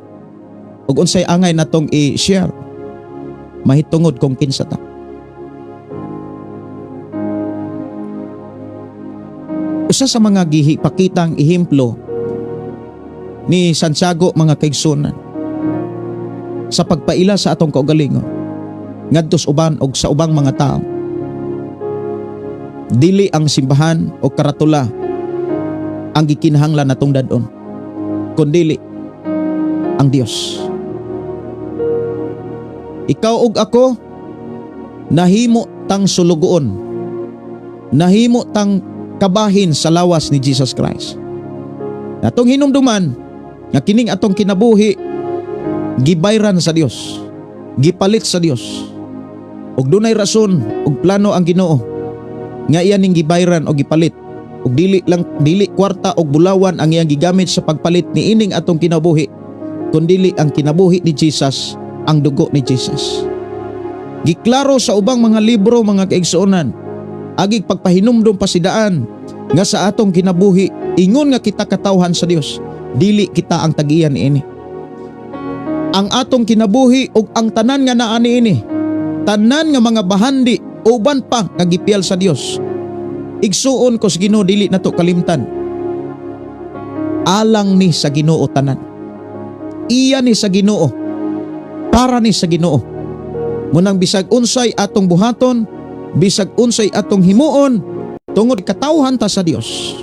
ug unsay angay natong i-share mahitungod kung kinsa ta. Usa sa mga gihipakitang ehemplo ni Santiago mga kaigsuonan sa pagpaila sa atong kaugalingon ngadto sa uban og sa ubang mga tao, dili ang simbahan o karatula ang gikinahanglan natong dadon, kundi ang Dios. Ikaw ug ako nahimo tang sulugoon, nahimo tang kabahin sa lawas ni Jesus Christ. Atong hinumduman nga kining atong kinabuhi gibayran sa Dios, gipalit sa Dios. Ug dunay rason ug plano ang Ginoo nga iya ning gibayran o gipalit. Ug dili kwarta og bulawan ang iyang gigamit sa pagpalit ni ining atong kinabuhi, kundi ang kinabuhi ni Jesus, ang dugo ni Jesus. Giklaro sa ubang mga libro mga kaigsuonan, agig pagpahinumdom pasidaan nga sa atong kinabuhi ingon nga kita katawhan sa Dios, dili kita ang tag-iya niini. Ang atong kinabuhi ug ang tanan nga naa niini, tanan nga mga bahandi uban pa nga gipiyal sa Dios, igsuon ko sa Ginoo dili nato kalimtan. Alang ni sa Ginoo tanan. Iya ni sa Ginoo, para ni sa Ginoo. Munang bisag unsay atong buhaton, bisag unsay atong himuon, tungod katawhan ta sa Dios.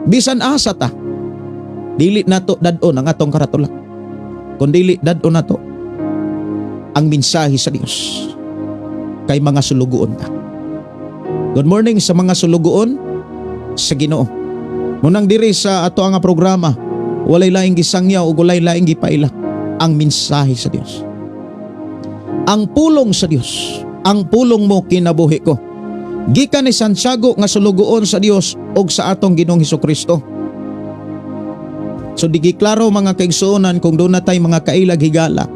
Bisan asa ta, dili nato dadon ang atong karatula, kundi dadon nato ang mensahe sa Dios kay mga sulugoon ta. Good morning sa mga sulugoon sa Ginoo. Munang diri sa ato nga programa, walay laing gisangyaw ug walay laing gipaila, ang mensahe sa Dios. Ang pulong sa Dios, ang pulong mo kinabuhi ko. Gikan ni Santiago nga sulugoon sa Dios ug sa atong Ginoong Hesukristo. So di giklaro mga kaigsuonan kung doon na tay mga kailag higala.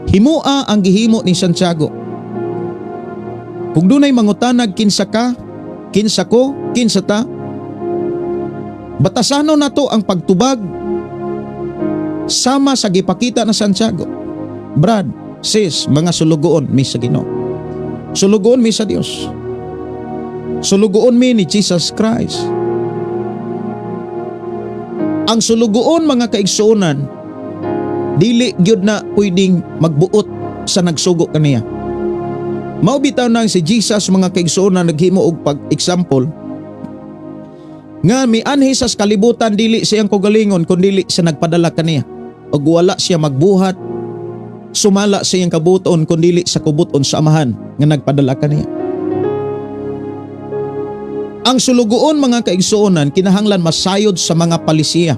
Himua ang gihimo ni Santiago. Kung dunay mangutanag kinsa ka, kinsa ko, kinsa ta, batasano na to ang pagtubag sama sa gipakita na Santiago. Brad, sis, mga sulugoon mi sa Ginoo. Sulugoon mi sa Dios. Sulugoon mi ni Jesus Christ. Ang sulugoon mga kaigsuonan, dili gyud na pwedeng magbuot sa nagsugo kaniya. Mao bitaw nang si Jesus mga kaigsuonan naghimo og pag-example nga mianhi sa kalibutan, dili siyang kaugalingon kundi sa nagpadala kaniya. Og wala siya magbuhat sumala sa iyang kabuton kundi sa kubuton sa amahan nga nagpadala kaniya. Ang sulugoon mga kaigsuonan kinahanglan masayod sa mga palisiya,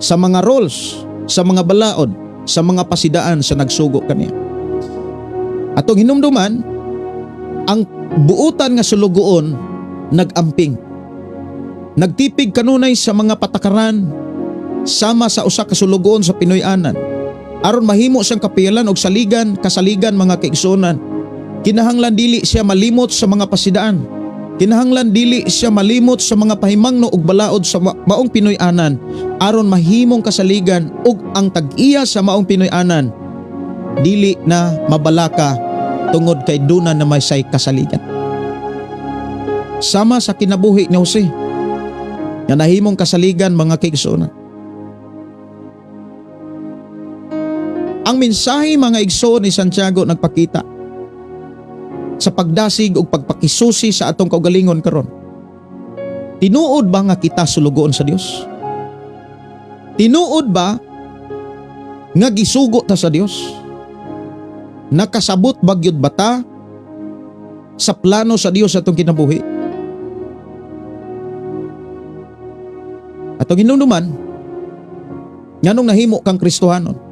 sa mga roles, sa mga balaod, sa mga pasidaan sa nagsugo kaniya. Atong hinumduman, ang buutan nga sulugoon nagamping. Nagtipig kanunay sa mga patakaran sama sa usa ka sulugoon sa Pinoy-anan aron mahimo siyang kapiyalan og kasaligan mga kaigsuonan. Kinahanglan dili siya malimot sa mga pasidaan. Kinahanglan dili siya malimot sa mga pahimangno ug balaod sa maong Pinoy-anan aron mahimong kasaligan ug ang tag-iya sa maong Pinoy-anan dili na mabalaka tungod kay duna na may say kasaligan. Sama sa kinabuhi ni Jose nga nahimong kasaligan mga kaigsuonan. Ang mensahe mga igsoon ni Santiago nagpakita sa pagdasig ug pagpakisusi sa atong kaugalingon karon. Tinuod ba nga kita sulugoon sa Dios? Tinuod ba nga gisugo ta sa Dios? Nakasabot ba gyud bata sa plano sa Dios atong kinabuhi? Atong hinumduman, nganong nahimo kang Kristohanon?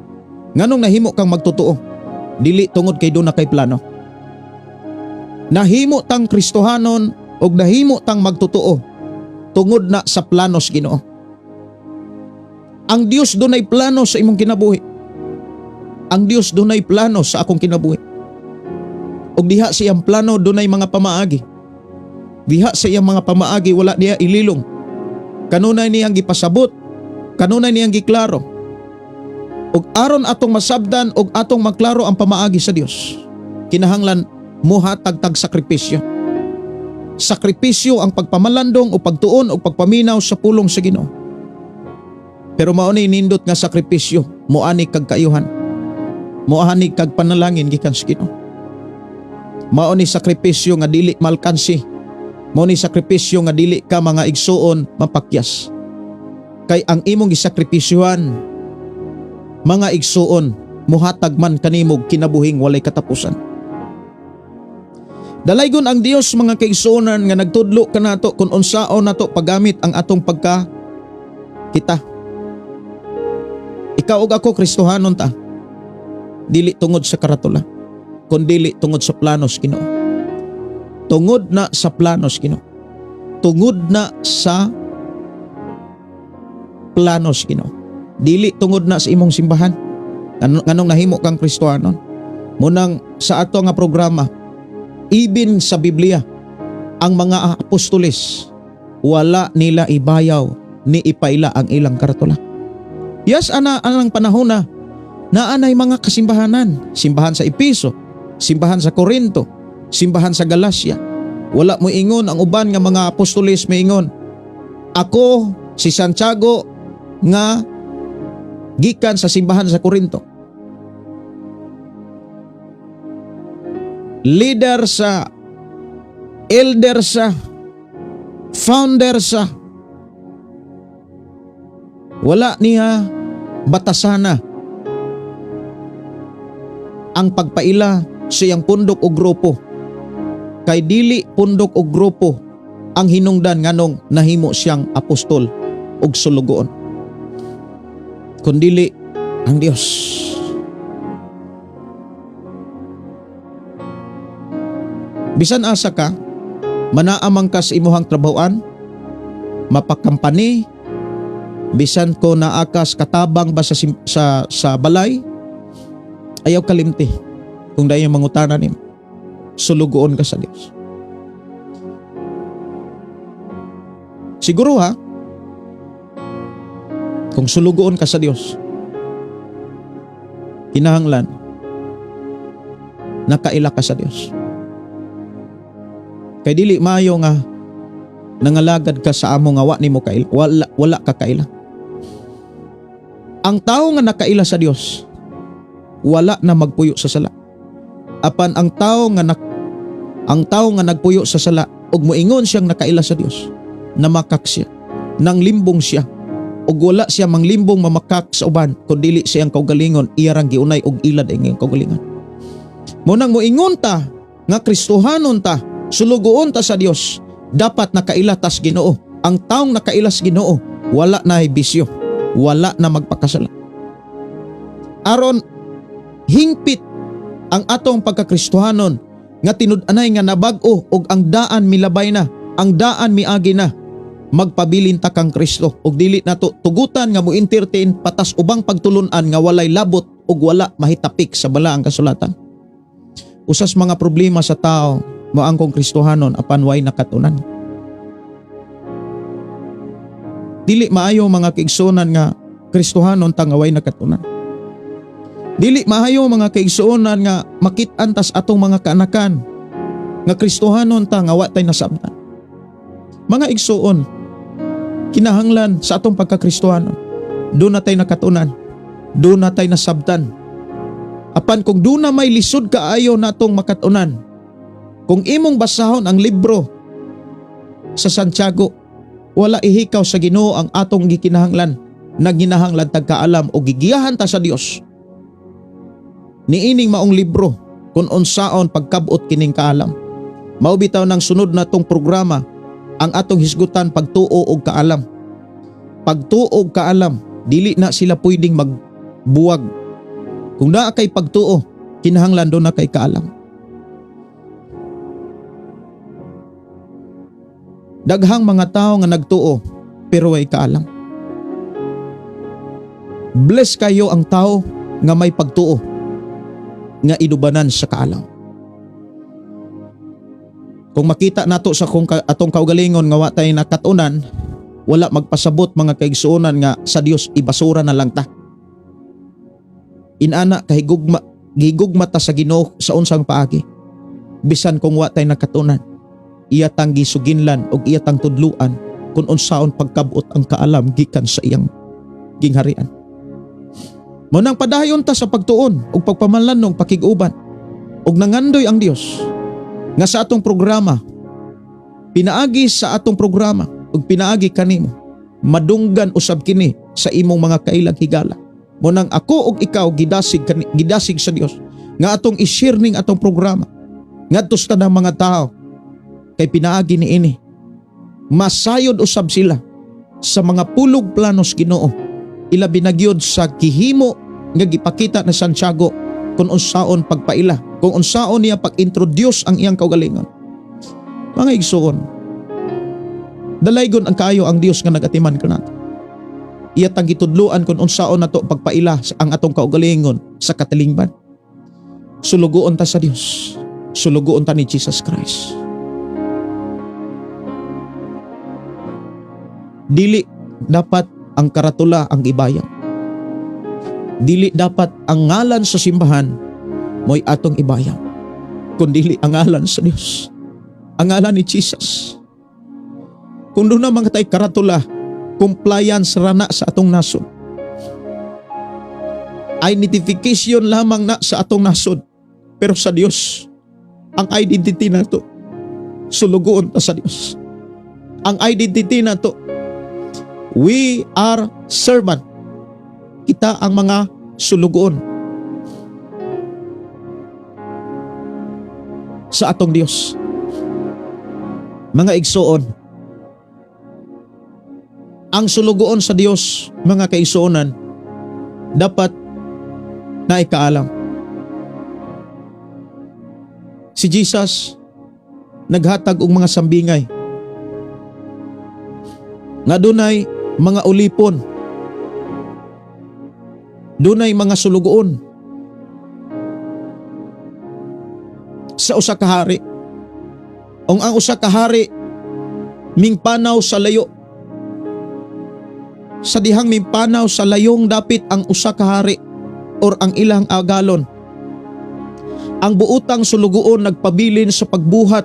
Nganong nahimo kang magtotoo? Dili tungod kay duna kay plano. Nahimo tang Kristohanon og nahimo tang magtotoo tungod na sa planos Ginoo. Ang Dios dunay plano sa imong kinabuhi. Ang Dios dunay plano sa akong kinabuhi. Og diha sa iyang plano dunay mga pamaagi. Diha sa iyang mga pamaagi wala niya ililong. Kanunay niyang gipasabot, kanunay niyang giklaro. Og aron atong masabdan og atong maklaro ang pamaagi sa Dios, kinahanglan muhatag tag sakripisyo. Sakripisyo ang pagpamalandong o pagtuon o pagpaminaw sa pulong sa Ginoo. Pero mao ni nindot nga sakripisyo, moani kag kaayuhan. Moani kag panalangin gikan sa Ginoo. Mao ni sakripisyo nga dili malkansi. Mao ni sakripisyo nga dili ka mga igsuon mapakyas. Kay ang imong gisakripisyohan mga igsuon, muhatag man kanimog kinabuhing walay katapusan. Dalaygon ang Dios mga kaigsuonan nga nagtudlo kanato kung unsaon nato paggamit ang atong pagka kita. Ikaw ug ako Kristohanon ta. Dili tungod sa karatula, kundi dili tungod sa planos Ginoo. Tungod na sa planos Ginoo. Tungod na sa planos Ginoo. Dili tungod na sa imong simbahan. Nganong nahimo kang Kristohanon. Munang sa ato nga programa, even sa Biblia, ang mga apostoles, wala nila ibayaw ni ipaila ang ilang karatula. Yes, anang panahon na naanay mga kasimbahanan. Simbahan sa Epeso, simbahan sa Corinto, simbahan sa Galacia. Wala mo ingon ang uban nga mga apostoles maingon, ako si Santiago nga gikan sa simbahan sa Corinto. Leader sa, elder sa, founder sa. Wala niya batasana ang pagpaila sa iyang pundok o grupo. Kay dili pundok o grupo ang hinungdan nganong nahimo siyang apostol og sulugoon. Kundili ang Dios. Bisan asa ka, manaamang ka sa imuhang trabahoan, mapakampani, bisan ko naakas katabang ba sa balay, ayaw kalimti kung dahil mangutana nimo. Sulugoon ka sa Dios. Siguro kung sulugoon ka sa Dios, kinahanglan nakaila ka sa Dios. Kay dili maayo nga nangalagad ka sa amo nga wa nimo kaila, wala ka kaila. Ang tao nga nakaila sa Dios, wala na magpuyo sa sala. Apan ang tao nga nagpuyo sa sala ug moingon siyang nakaila sa Dios, namakak siya, nang limbong siya. Og wala siya manglimbong mamakak sa uban kundi siyang kaugalingon iyarang giunay og ilad ang kaugalingon. Munang moingon ta nga Kristohanon ta, sulugoon ta sa Dios, dapat nakaila tas Ginoo. Ang taong nakailas Ginoo, wala na bisyo, wala na magpakasala. Aron hingpit ang atong pagkakristohanon nga tinud-anay nga nabag-o og ang daan milabay na, ang daan miagi na. magpabilin ta kang Kristo ug dili nato tugutan nga mo entertain patas ubang pagtulun-an nga walay labot ug wala mahitapik sa balaang kasulatan. Usas mga problema sa tao mo ang kong Kristohanon apan way nakatunan. Dili maayo mga kaigsuonan nga Kristohanon ta nga way nakatunan. Dili maayo mga kaigsuonan nga makit-an tas atong mga kaanakan nga Kristohanon ta nga wa tay nasabtan. Mga igsuon, kinahanglan sa atong pagka-Kristohanon, doon na tay nakatunan, doon na tay nasabtan. Apan kung doon na may lisod kaayo natong makatunan, kung imong basahon ang libro sa Santiago, wala ihikaw sa Ginoo ang atong gikinahanglan, naginahanglan tagkaalam o gigiyahan ta sa Dios. Niining maong libro kung unsaon pagkabot kining kaalam. Mao bitaw ng sunod natong programa ang atong hisgutan pagtuo og kaalam. Pagtuo og kaalam, dili na sila pwedeng magbuwag. Kung naa kay pagtuo, kinahanglan do na kay kaalam. Daghang mga tao nga nagtuo pero way kaalam. Bless kayo ang tao nga may pagtuo nga inubanan sa kaalam. Kung makita nato sa atong kaugalingon nga wa tay nakatunan, wala magpasabot mga kaigsuonan nga sa Dios ibasura na lang ta. Inana gihigugma ta sa Ginoo sa unsang paagi. Bisan kung wa tay nakatunan, iyatang gisuginlan og iyatang tudluan kung unsaon pagkabot ang kaalam gikan sa iyang gingharian. Mao nang padayon ta sa pagtuon ug pagpamalanong pakig-uban ug nangandoy ang Dios nga sa atong programa, pinaagi sa atong programa ug pinaagi kanimo, madunggan usab kini sa imong mga kailang higala. Mo nang ako ug ikaw gidasig sa Dios nga atong i-share ning atong programa ngadto sa tanang mga tao kay pinaagi niini. Masayod usab sila sa mga pulog planos Ginoo. Ilabi na gyud sa gihimo nga gipakita na Santiago kung unsaon pagpaila, kung unsaon niya pag-introduce ang iyang kaugalingon. Mga igsoon, dalaygon ang kaayo ang Dios nga nagatiman kanato. Iyatang gitudloan kung unsaon nato pagpaila ang atong kaugalingon sa katilingban. Sulugoon ta sa Dios. Sulugoon ta ni Jesus Christ. Dili dapat ang karatula ang ibayaw. Dili dapat ang ngalan sa simbahan mo'y atong ibayaw. Kundi ang ngalan sa Dios. Ang ngalan ni Jesus. Kung doon na mga tay karatula, compliance rana sa atong nasod. Identification lamang na sa atong nasod. Pero sa Dios, ang identity na to, sulugoon ta sa Dios. Ang identity na to, we are servant. Kita ang mga sulugoon sa atong Dios. Mga igsoon, ang sulugoon sa Dios, mga kaigsuonan, dapat na ikaalam. Si Jesus naghatag og mga sambingay nga dunay mga ulipon, dunay mga sulugoon sa usa ka hari. Ang usa ka hari mingpanaw sa layo. Sa dihang mingpanaw sa layong dapit ang usa ka hari or ang ilang agalon. Ang buotang sulugoon nagpabilin sa pagbuhat.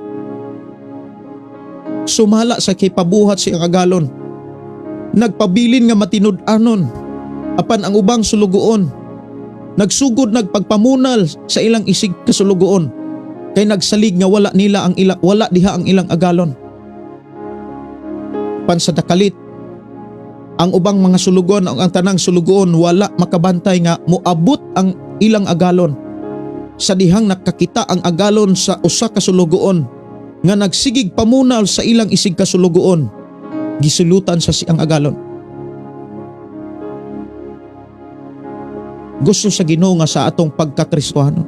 Sumala sa kipabuhat si agalon. Nagpabilin nga matinud-anon. Apan ang ubang sulugoon nagsugod nagpagpamunal sa ilang isig kasulugoon kay nagsalig nga wala diha ang ilang agalon. Pansadakalit ang ubang mga sulugon ang tanang sulugoon wala makabantay nga moabot ang ilang agalon. Sa dihang nakakita ang agalon sa usa ka sulugoon nga nagsigig pamunal sa ilang isig kasulugoon, gisulutan sa siyang agalon. Gusto sa Ginoo nga sa atong pagka-Kristohano,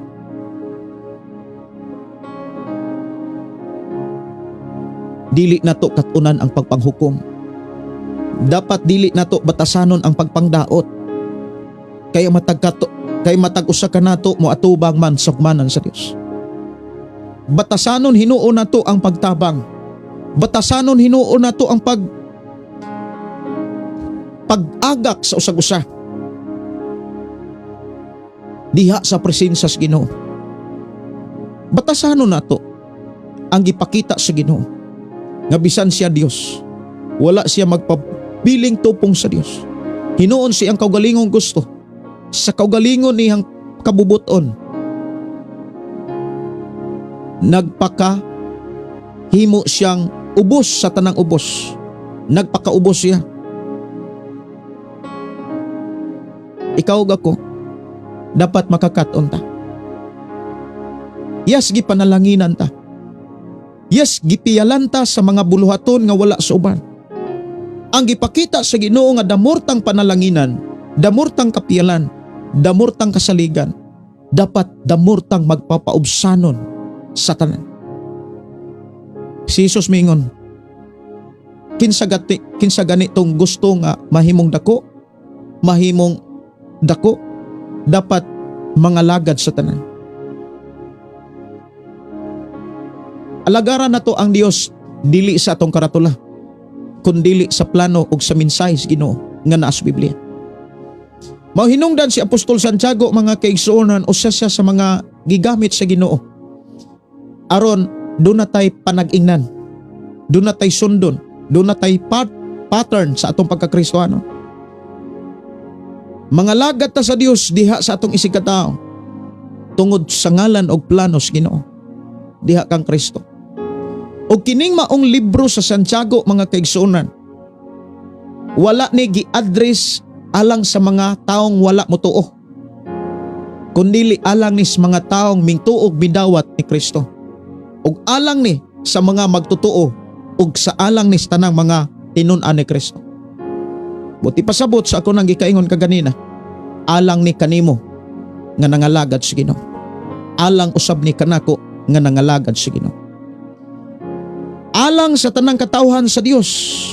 dili nato katunan ang pagpanghukom. dapat dili nato batasanon ang pagpangdaot. Kaya matag-usa ka nato mo atubang man sukmanan sa Dios. Batasanon hinuon nato ang pagtabang. Batasanon hinuon nato ang pag-agak sa usag-usa. Diha sa presensya sa Ginoo. Batasanon nato ang gipakita sa Ginoo nga bisan siya Dios, wala siya magpabiling tupong sa Dios. Hinuon siyang kaugalingong gusto, sa kaugalingon niyang kabubuton, nagpakahimo siyang ubos sa tanang ubos. Nagpakaubos siya. Ikaw ug ako dapat makakaton ta. Yes, gipanalanginan ta. Yes, gipiyalan ta sa mga buluhaton nga wala sa uban. Ang gipakita sa Ginoo nga damortang panalanginan, damortang kapiyalan, damortang kasaligan, dapat damortang magpapaubsanon sa tanan. Si Jesus mingon, kinsa ganitong gusto nga mahimong dako, dapat mangalagad sa tanan. Alagaran na to ang Dios dili sa atong karatula, kundili sa plano ug sa mensahe sa Ginoo nga naa sa Biblia. Mauhinungdan si Apostol Santiago mga kaigsuonan usa siya sa mga gigamit sa Ginoo aron doon natay panag-ingnan, doon natay sundon, doon natay pattern sa atong pagkakristohano. Mga lagad ta sa Dios diha sa atong isig katao tungod sa ngalan og plano sa Ginoo, diha kang Kristo. O kining maong libro sa Santiago mga kaigsuonan, wala ni gi-address alang sa mga taong wala motuo, kundili alang ni sa mga taong mingtuog bidawat ni Kristo, ug alang ni sa mga magtutuo, ug sa alang ni sa tanang mga tinun-an ni Kristo. Buti pasabot sa ako nang gikaingon kaganina, alang ni kanimo nga nangalagad sa Ginoo, alang usab ni kanako nga nangalagad sa Ginoo, alang sa tanang katawhan sa Dios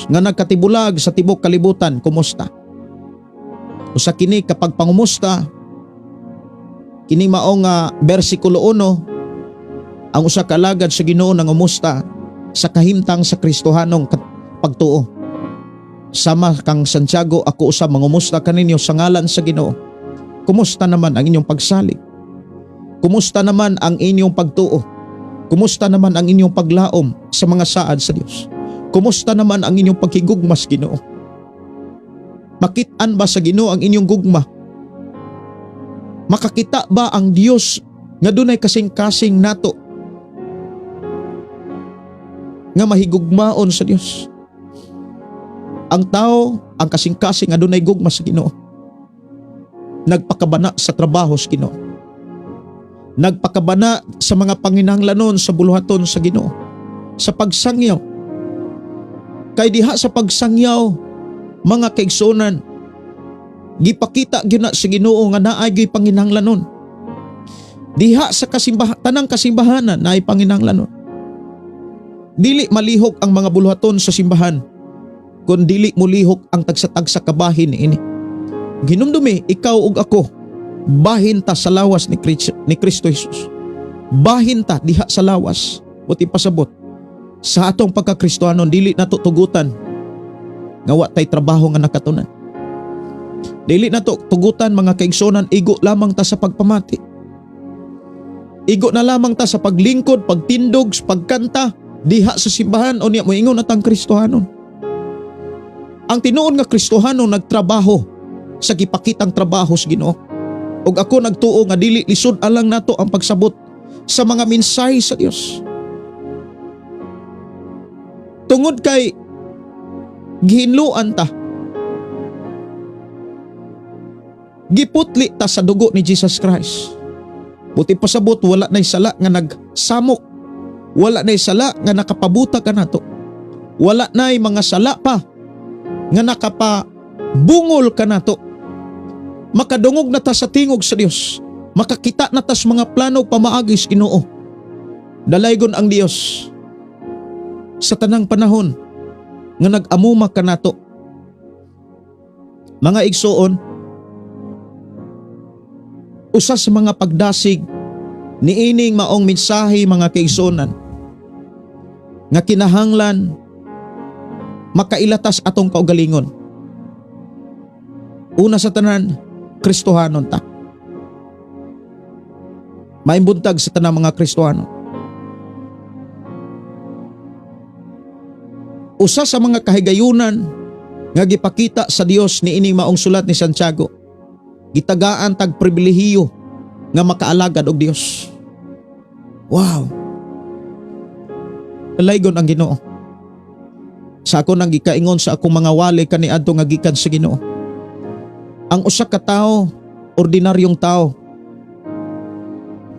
nga nagkatibulag sa tibok kalibutan. Kumusta? Usa kini kapag pangumusta, kini maong bersikulo 1, ang usa ka alagad sa Ginoo nangumusta sa kahimtang sa Kristohanong pagtuo. Sama kang Santiago, ako usab mangumusta kaninyo sa ngalan sa Ginoo. Kumusta naman ang inyong pagsalig? Kumusta naman ang inyong pagtuo? Kumusta naman ang inyong paglaom sa mga saad sa Dios? Kumusta naman ang inyong paghigugmas, Ginoo? Makit-an ba sa Ginoo ang inyong gugma? Makakita ba ang Dios nga dunay kasing-kasing nato nga mahigugmaon sa Dios? Ang tao, ang kasing-kasing nga dunay gugma sa Ginoo, nagpakabana sa trabaho sa Ginoo, nagpakabana sa mga panginahanglanon sa buluhaton sa Ginoo, sa pagsangyaw. Kay diha sa pagsangyaw mga kaigsuonan, gipakita gyud na sa Ginoo nga naay gyud panginahanglanon. Diha sa tanang kasimbahanan naay panginahanglanon. Dili malihok ang mga buluhaton sa simbahan, kun dili mulihok ang tagsa-tagsa kabahin niini. Ginumdumi ikaw ug ako, bahin ta sa lawas ni Kristo Jesus. Bahin ta diha sa lawas. Buti pasabot sa atong pagkakristohanon, dili nato tugutan nga wa tay trabaho nga nakatunan. Dili nato tugutan mga kaigsuonan, igo lamang ta sa pagpamati. Igo na lamang ta sa paglingkod, pagtindog, pagkanta diha sa simbahan, o niya moingon atang Kristohanon. Ang tinuon nga Kristohanon nagtrabaho sa gipakitang trabaho sa Ginoo. Og ako nagtuo nga dili lisod alang nato ang pagsabot sa mga mensahe sa Dios. Tungod kay gihinluan ta, giputli ta sa dugo ni Jesus Christ. Buti pasabot wala nay sala nga nagsamok, wala nay sala nga nakapabuta ka nato, wala nay mga sala pa nga nakapabungol ka nato. Makadungog na ta sa tingog sa Dios, makakita na ta sa mga plano pamaagis Ginoo. Dalaygon ang Dios sa tanang panahon nga nag-amuma ka nato, Mga igsoon, usa sa mga pagdasig niining maong mensahe mga kaigsuonan nga kinahanglan makailatas atong kaugalingon. Una sa tanan, Kristohanon ta. Maimbuntag sa tanang mga Kristohano. Usa sa mga kahigayunan nga gipakita sa Dios niining maong sulat ni Santiago, gitagaan tag pribilehiyo nga makaalagad og Dios. Wow! Kalaygon ang Ginoo. Sa ako nang gikaingon sa akong mga wali kaniadto nga gikan sa Ginoo. Ang usa ka tawo, ordinaryong tawo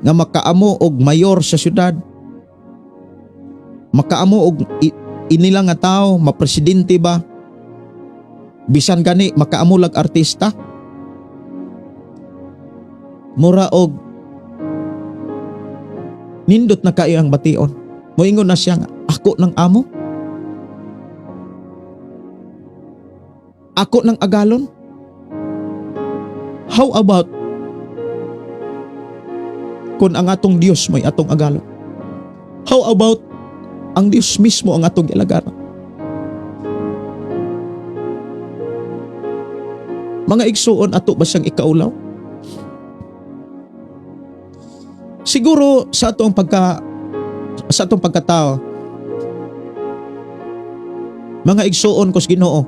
nga makaamo og mayor sa syudad, makaamo og inila nga tawo, mapresidente ba, bisan gani makaamo lag artista, mura og nindot na kayo ang bation. Moingon na siya nga, ako ng amo, ako ng agalon. How about kung ang atong Diyos may atong agalon? How about ang Diyos mismo ang atong ilagaran? Mga igsuon, ato ba siyang ikaulaw? Siguro sa atong pagkatao, mga igsuon ko sa Ginoo,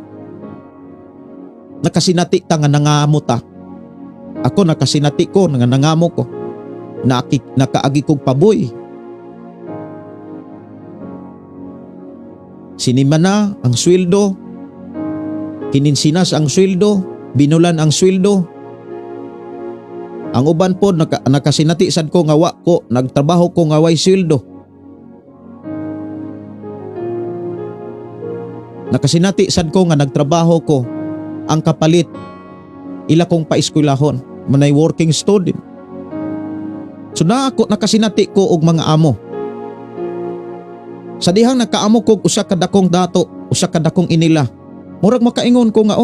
nakasinati ta nga nangamo ta. Ako nakasinati ko nga nangamo ko. Nakaagi kog paboy. Sinima na ang sweldo, kininsinas ang sweldo, binulan ang sweldo. Ang uban po nakasinati sad ko nga wa ko nagtrabaho ko nga way sweldo. Nakasinati sad ko nga nagtrabaho ko, ang kapalit ila kong paeskwelahon, manay working student. So nakasinati ko og mga amo. Sa dihang nakaamo ko usa ka dakong dato, usa ka dakong inila, murag makaingon ko nga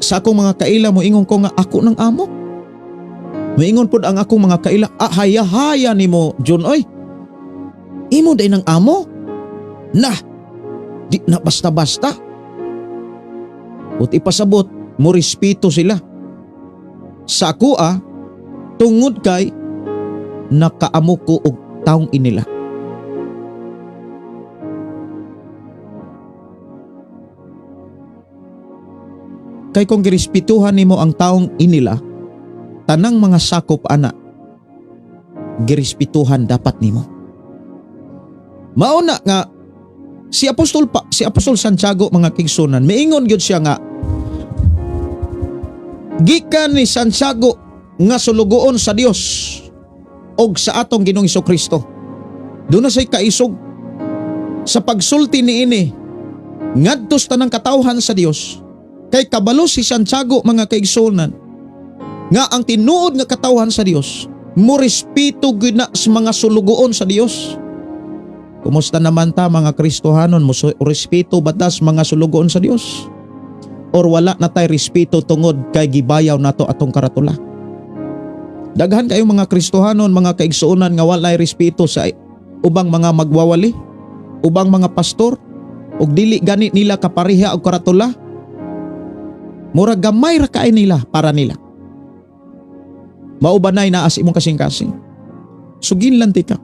sa akong mga kaila mo ingon ko nga ako ng amo. Moingon pod ang akong mga kaila, haya-haya nimo John oy. Imo day ng amo? Nah, di na basta-basta. Ut ipasabot mo respeto sila. Sa ako tungod kay nakaamo ko og taong inila. Kay kung girespetuhan nimo ang taong inila, tanang mga sakop ana girespetuhan dapat nimo. Mauna nga si Apostol Santiago mga kigsunan, miingon gyud siya nga gikan ni Santiago nga sulugoon sa Dios og sa atong Ginoong Hesukristo. Doon na say kaisog sa pagsulti niini ngadto sa tanang katawhan sa Dios. Kay kabalo si Santiago mga kaigsunan nga ang tinuod nga katawhan sa Dios mo respeto gyud na sa mga sulugoon sa Dios. Kumusta naman ta mga Kristohanon, mo respeto ba ta sa mga sulugoon sa Dios? Or wala na tay respeto tungod kay gibayaw nato atong karatula? Daghan kayo mga Kristohanon, mga kaigsuonan nga walay respeto sa ubang mga magwawali, ubang mga pastor, ug dili gani nila kapareha og karatula. Mura gamay ra kaay nila para nila. Maubanay na as imong kasing-kasing. Sugin lang ka.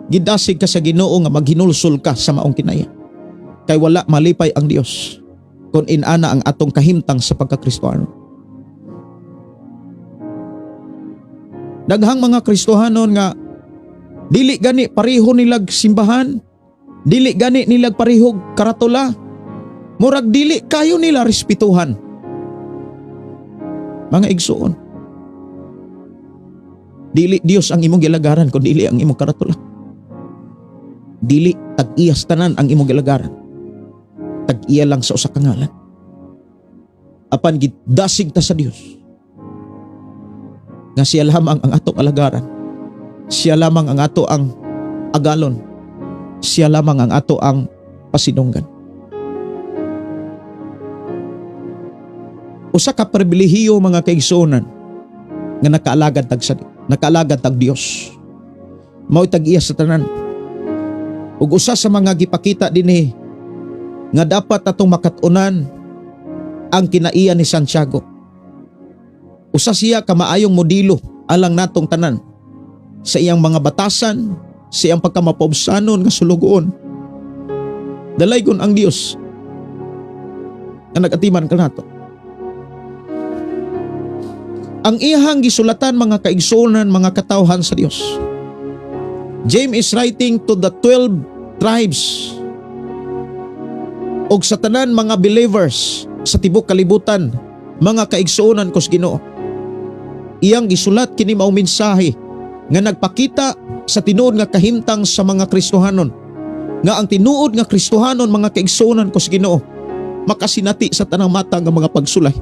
Gidasig ka sa Ginoo nga maghinulsol ka sa maong kinaya. Kay wala malipay ang Dios kung inana ang atong kahimtang sa pagka-Kristohano. Daghang mga Kristohanon nga dili gani pareho nilag simbahan, dili gani nilag parehog karatula, murag dili kayo nila respetuhan. Mga igsuon, dili Dios ang imong gilagaran kung dili ang imong karatula. Dili tag-iyas tanan ang imong gilagaran, tag-iya lang sa usa ka ngalan. Apan gidasig ta sa Dios nga siya lamang ang atong alagaran, siya lamang ang ato ang agalon, siya lamang ang ato ang pasinunggan. usa ka pribilehiyo mga kaigsuonan nga nakaalagad tag Dios. Mao tag-iya sa tanan. Ug usa sa mga gipakita dinhi nga dapat atong makatunan ang kinaiya ni Santiago. Usa siya ka maayong modelo alang natong tanan sa iyang mga batasan, sa iyang pagkamapobsanon nga sulugoon. Dalaygon ang Dios nga nagatiman kanato. Ang iyang gisulatan mga kaigsuonan, mga katawhan sa Dios. James is writing to the 12 tribes og sa tanan mga believers sa tibok kalibutan, mga kaigsuonan kos Ginoo. Iyang gisulat kini mao mensahe nga nagpakita sa tinuod nga kahimtang sa mga Kristohanon, nga ang tinuod nga Kristohanon mga kaigsuonan kos Ginoo makasinati sa tanang mata nga mga pagsulay.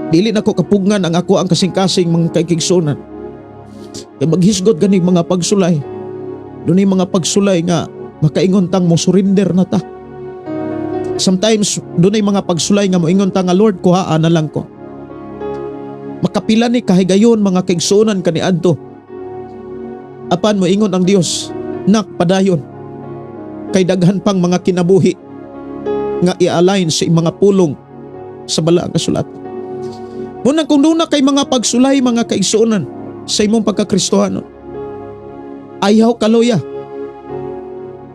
Dili nako kapugngan ang ako ang kasing-kasing mga kaigsuonan. Kay maghisgot ganing mga pagsulay. Dunay mga pagsulay nga makaingon tang mo surrender na ta. Sometimes dunay mga pagsulay nga moingon ta nga Lord kuhaan na lang ko. Makapila ni kahigayon mga kaigsuonan kaniadto. Apan moingon ang Dios, nak padayon. Kay daghan pang mga kinabuhi nga i-align sa mga pulong sa balaang kasulatan. Muna kung doon na kay mga pagsulay mga kaigsuonan sa imong pagkakristohanon, ayaw kaloya,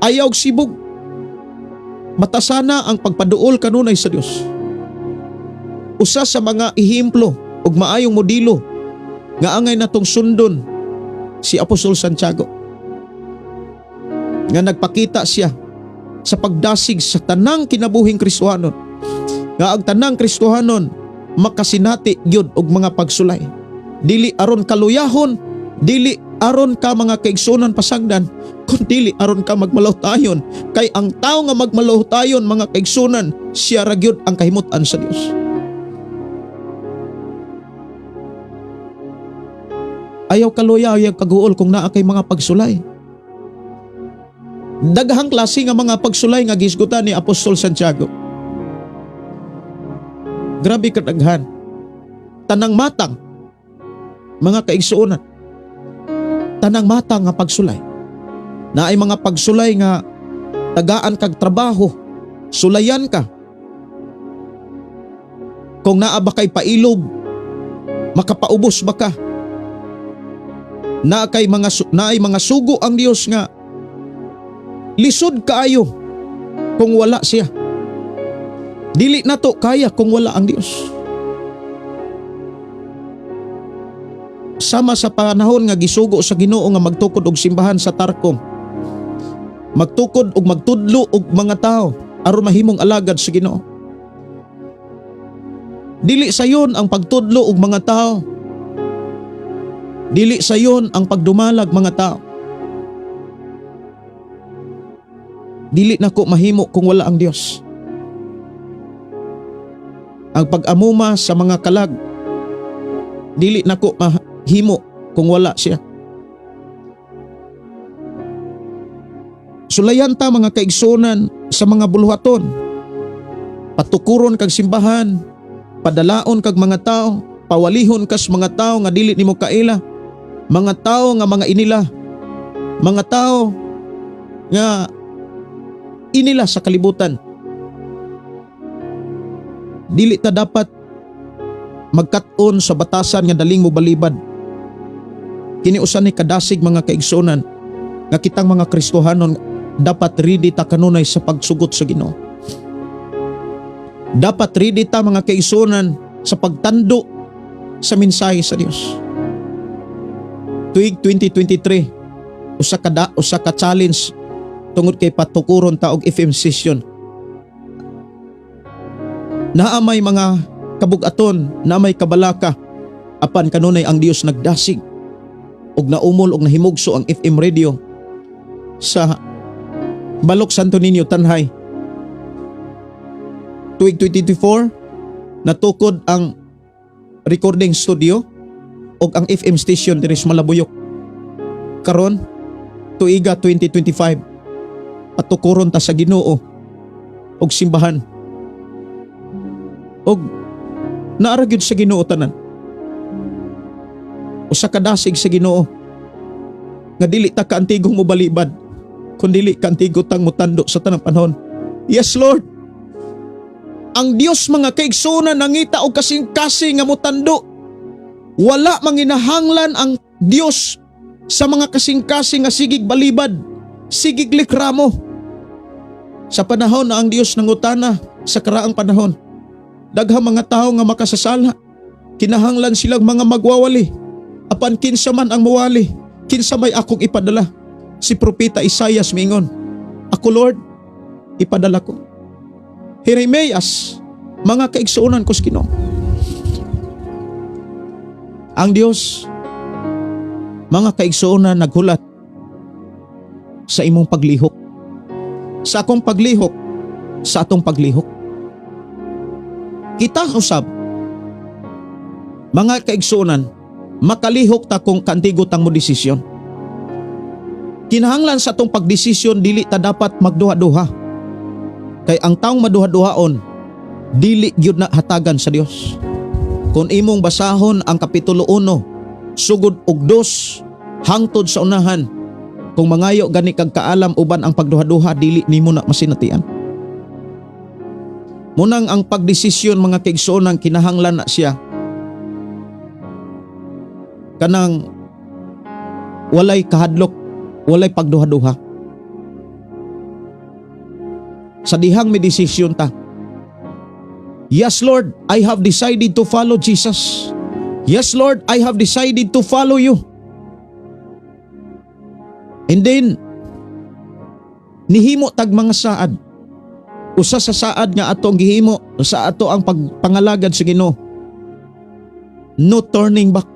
ayaw sibog, matasana ang pagpaduol kanunay sa Dios. Usa sa mga ehemplo ug maayong modelo nga angay natong sundon si Apostol Santiago, nga nagpakita siya sa pagdasig sa tanang kinabuhing Kristohanon, nga ang tanang Kristohanon makasinati gyud og mga pagsulay. Dili aron kaluyahon, dili aron ka mga kaigsuonan pasagdan, kun dili aron ka magmalahutayon. Kay ang tao nga magmalahutayon mga kaigsuonan, siya ra gyud ang kahimutan sa Dios. Ayaw kaluya, ayaw kaguol kung naa kay mga pagsulay. Daghang klase nga mga pagsulay nga gisgutan ni Apostol Santiago. Grabe kadaghan. Tanang matang mga kaigsuonan. Tanang matang nga pagsulay. Na ay mga pagsulay nga tagaan kag trabaho, sulayan ka. Kung naa ba kay pailog, makapaubos ba ka? Na ay mga sugo ang Dios nga lisod kaayo kung wala siya. Dili nato kaya kung wala ang Dios. Sama sa panahon nga gisugo sa Ginoo nga magtukod og simbahan sa Tarkom, magtukod og magtudlo og mga tao aron mahimong alagad sa Ginoo. Dili sayon ang pagtudlo og mga tao. Dili sayon ang pagdumalag mga tao. Dili nako mahimo kung wala ang Dios. Ang pag-amuma sa mga kalag, dili nako mahimo kung wala siya. Sulayan ta mga kaigsuonan sa mga buluhaton, patukuron kag simbahan, padalaon kag mga tao, pawalihon kas mga tao nga dili nimo kaila, mga tao nga mga inila, mga tao nga inila sa kalibutan. Dili ta dapat magkat-on sa batasan nga daling mobalibad. Kini usa ni kadasig mga kaigsuonan nga kitang mga Kristohanon dapat ready ta kanunay sa pagsugot sa Ginoo. Dapat ready ta mga kaigsuonan sa pagtando sa mensahe sa Dios. Tuig 2023, usa ka challenge tungod kay patukuron ta og FM session. Naa may mga kabug-aton, na may kabalaka, apan kanunay ang Dios nagdasig og naumol og nahimugso ang FM radio sa Balok Santo Niño, Tanhay. Tuig 2024, natukod ang recording studio og ang FM station diri sa Malabuyok. Karon tuiga 2025, patukuron ta sa Ginoo og simbahan. Naara gyud sa Ginoo tanan. Usa ka dasig sa Ginoo nga dili ta kaantigong mo balibad, kundi dili kaantigo tang mutando sa tanang panahon. Yes, Lord. Ang Dios mga kaigsunan nangita og kasing-kasing nga mutando. Wala manginahanglan ang Dios sa mga kasing-kasing nga sigig balibad, sigig likramo. Sa panahon na ang Dios nangutana sa karaang panahon, daghang mga tao nga makasasala, kinahanglan silang mga magwawali. Apan kinsa man ang mawali, kinsa may akong ipadala. Si Propeta Isaias mingon, ako Lord, ipadala ko. Jeremias, mga kaigsuonan ko sa Ginoo. Ang Dios, mga kaigsuonan, naghulat sa imong paglihok. Sa akong paglihok, sa atong paglihok. Kita usab, mga kaigsuonan, makalihok ta kung kantigo tang mo desisyon. Kinahanglan sa atong pagdesisyon, dili ta dapat magduha-duha. Kay ang taong maduha-duhaon, dili gyud na hatagan sa Dios. Kung imong basahon ang Kapitulo 1, sugod og 2, hangtod sa unahan, kung mangayo gani kag kaalam uban ang pagduha-duha, dili nimo na masinatian. Munang ang pagdesisyon mga kaigsuonan, kinahanglan na siya kanang walay kahadlok, walay pagduha-duha. Sa dihang may desisyon ta. Yes, Lord, I have decided to follow Jesus. Yes, Lord, I have decided to follow you. And then, nihimo tag mga saad. Usa sa saad nga atong gihimo sa ato ang pagpangalagad sa Ginoo. No turning back.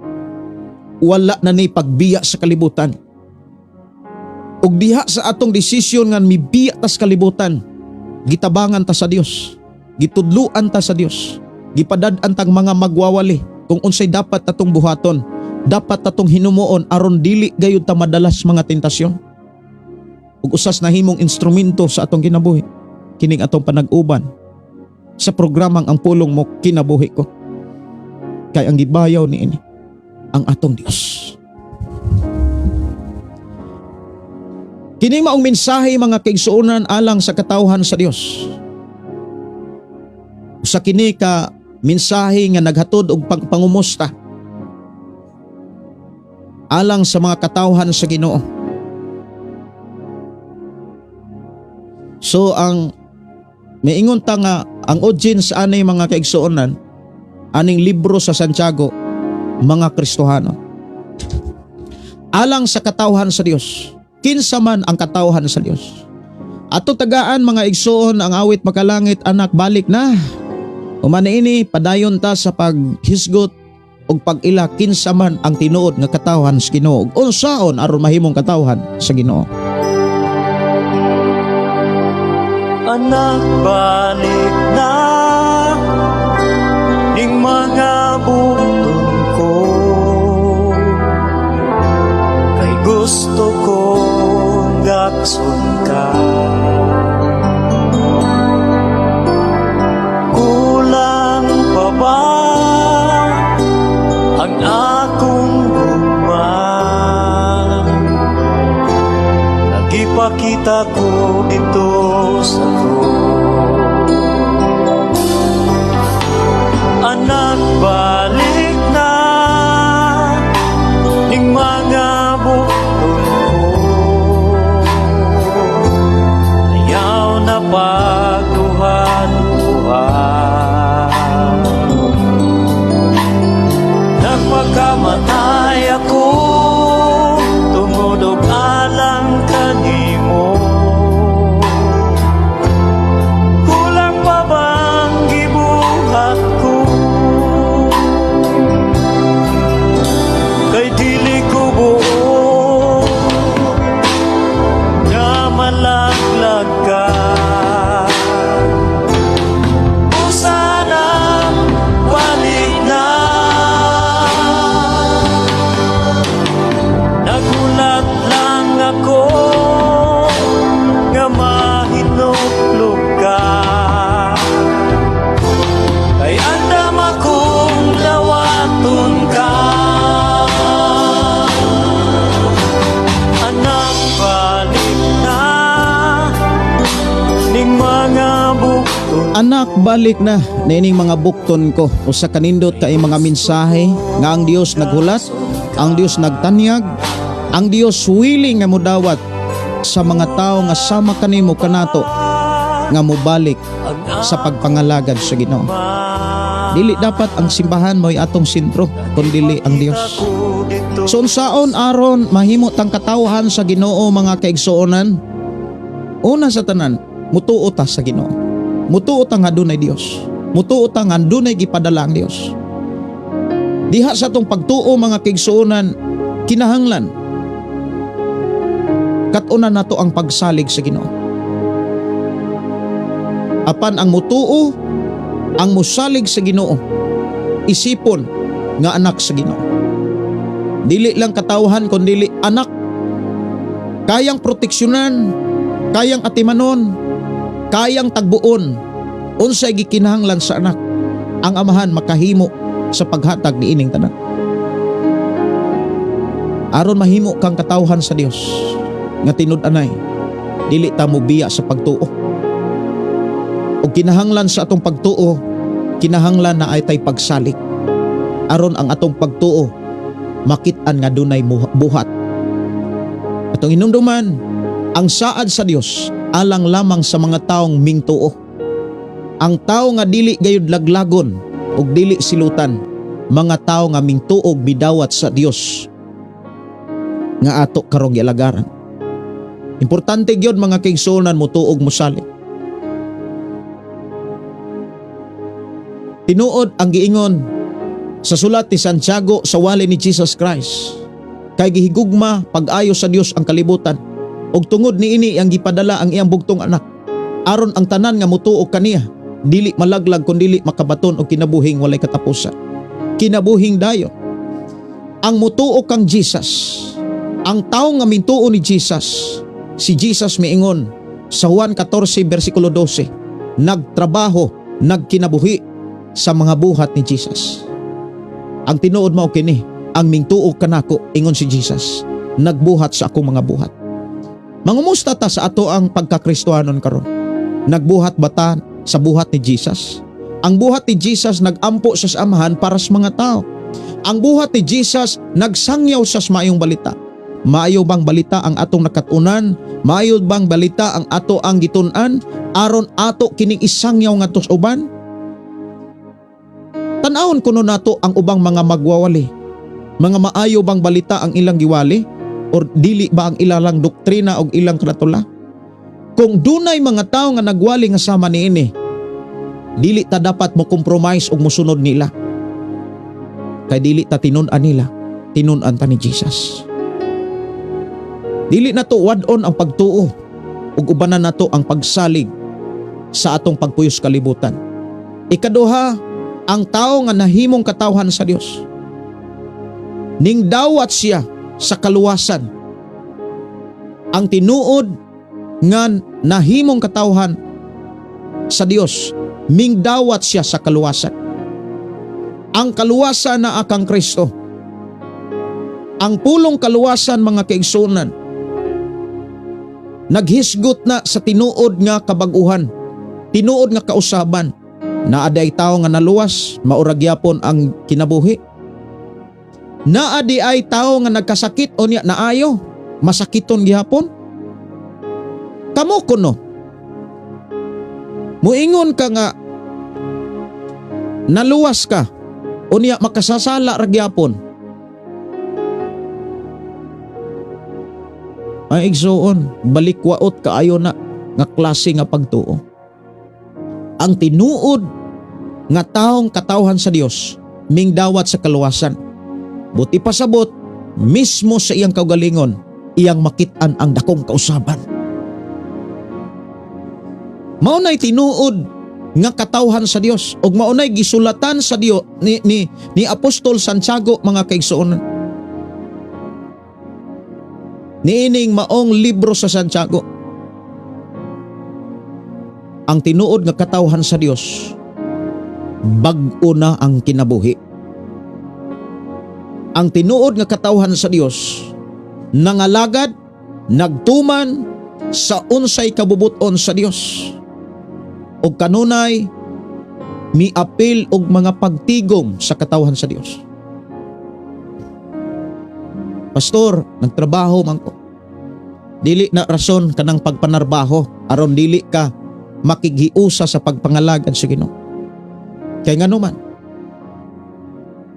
Wala na ni pagbiya sa kalibutan. Ug diha sa atong desisyon nga mibiya ta sa kalibutan, gitabangan ta sa Dios, gitudluan ta sa Dios, gipadad-an tang mga magwawali kung unsay dapat atong buhaton, dapat atong hinumuon aron dili gayud ta madalas mga tentasyon. Ug usas na himong instrumento sa atong kinabuhi, kining atong panag-uban sa programang Ang Pulong Mo Kinabuhi Ko. Kay ang gibayaw niini ang atong Dios. Kining maong mensahe mga kaigsuonan alang sa katawhan sa Dios. Sa kini ka mensahe nga naghatod og pangumusta alang sa mga katawhan sa Ginoo. So ang miingon ta nga ang audience anay mga kaigsuonan aning libro sa Santiago, mga Kristohano. Alang sa katawhan sa Dios. Kinsa man ang katawhan sa Dios. Ato tagaan mga igsoon ang awit makalangit anak balik na. Umaniini padayon ta sa paghisgot og pag-ila kinsa man ang tinuod nga katawhan sa Ginoo. Unsaon aron mahimong katawhan sa Ginoo. Anak balik na ning mga button ko, kay gusto ko gakson ka. Kulang pa ba ang akong gugma? Nagipakita ko dito sa krus. Anak balik na ning mga bukton ko, ayaw na pagduha-duha. Nagpakamatay ako tungod og alang kanimo. Kulang pa bang gibuhat ko Anak, balik na nining mga bukton ko. Usa kanindot kay mga mensahe nga ang Dios naghulat, ang Dios nagtanyag, ang Dios willing nga modawat sa mga tao nga sama kanimo kanato nga mobalik sa pagpangalagad sa Ginoo. Dili dapat ang simbahan mo'y atong sentro, kundi ang Dios. So unsaon aron mahimo tang katawhan sa Ginoo mga kaigsuonan? Una sa tanan, mutuo ta sa Ginoo. Mutuo ta nga dunay Dios. Mutuo ta nga dunay gipadala ang Dios. Diha sa tong pagtuo mga kaigsuonan, kinahanglan kat-una nato ang pagsalig sa Ginoo. Apan ang mutuo, ang musalig sa Ginoo, isipon nga anak sa Ginoo. Dili lang katawhan kundi anak. Kayang proteksyonan, kayang atimanon, kayang tagbuon. Unsay gikinahanglan sa anak, ang amahan makahimo sa paghatag ni ining tanan. Aron mahimo kang katawhan sa Dios nga tinud-anay, dili ta mo biya sa pagtuo. O kinahanglan sa atong pagtuo, kinahanglan na ay tay pagsalig. Aron ang atong pagtuo makit-an nga dunay buhat. Atong hinumduman, ang saad sa Dios alang lamang sa mga taong mingtuo. Ang tao nga dili gayud laglagon ug dili silutan, mga tao nga mingtuog bidawat sa Dios nga ato karong gialagaran. Importante gyud mga kaigsuonan mutuog mosalig. Tinuod ang giingon sa sulat ni Santiago sa wali ni Jesus Christ, kay gihigugma pag-ayo sa Dios ang kalibutan, ug tungod niini ang gipadala ang iyang bugtong anak, aron ang tanan nga mutuog kaniya dili malaglag kundi makabaton og kinabuhing walay katapusan. Kinabuhing dayon. Ang mutuo kang Jesus, ang tao nga mintuo ni Jesus, si Jesus miingon sa Juan 14 versikulo 12, nagtrabaho, nagkinabuhi sa mga buhat ni Jesus. Ang tinuod mao kini, ang mingtuo kanako, ingon si Jesus, nagbuhat sa akong mga buhat. Mangumusta ta sa ato ang pagkakristohanon karon? Nagbuhat ba ta sa buhat ni Jesus? Ang buhat ni Jesus nagampo sa amahan para sa mga tao. Ang buhat ni Jesus nagsangyaw sa maayong balita. Maayo bang balita ang atong nakatunan? Maayo bang balita ang ato ang gitun-an aron ato kining isangyaw ngadto sa uban? Tan-awon kuno nato ang ubang mga magwawali. Mga maayo bang balita ang ilang giwali? Or dili ba ang ilalang doktrina o ilang karatula? Kung dunay mga tao nga nagwali nga sama niini, dili ta dapat mo compromise og mosunod nila. Kay dili ta tinun-an nila, tinun-an ta ni Jesus. Dili nato wad-on ang pagtuo ug ubanan nato ang pagsalig sa atong pagpuyos kalibutan. Ikaduha, ang tao nga nahimong katawhan sa Dios, ning dawat siya sa kaluwasan. Ang tinuod nga nahimong katawhan sa Dios, ming dawat siya sa kaluwasan. Ang kaluwasan na akang Kristo. Ang pulong kaluwasan mga kaigsuonan, naghisgot na sa tinuod nga kabaguhan, tinuod nga kausaban, naaday tao nga naluwas, mauragyapon ang kinabuhi. Naadi ay tao nga nagkasakit o niya naayo, masakiton gihapon. Kamo kuno, muingon ka nga naluwas ka o niya makasasala ra gihapon. Ay igsuon, balikwaot kaayo na nga klase nga pagtuo. Ang tinuod nga taong katawhan sa Dios, ming dawat sa kaluwasan. Buti pasabot, mismo sa iyang kaugalingon, iyang makit-an ang dakong kausaban. Maunay tinuod nga katawhan sa Dios, ug maunay gisulatan sa Dios ni Apostol Santiago mga kaigsuonan. Niining maong libro sa Santiago. Ang tinuod nga katawhan sa Dios, bag-o na ang kinabuhi. Ang tinuod nga katawhan sa Dios, nangalagad, nagtuman sa unsay kabubuton sa Dios. o kanunay miapil og mga pagtigom sa katawhan sa Dios. Pastor, nagtrabaho man ko. Dili na rason kanang pagpanarbaho aron dili ka makighiusa sa pagpangalagad sa Ginoo. Kay ngano man,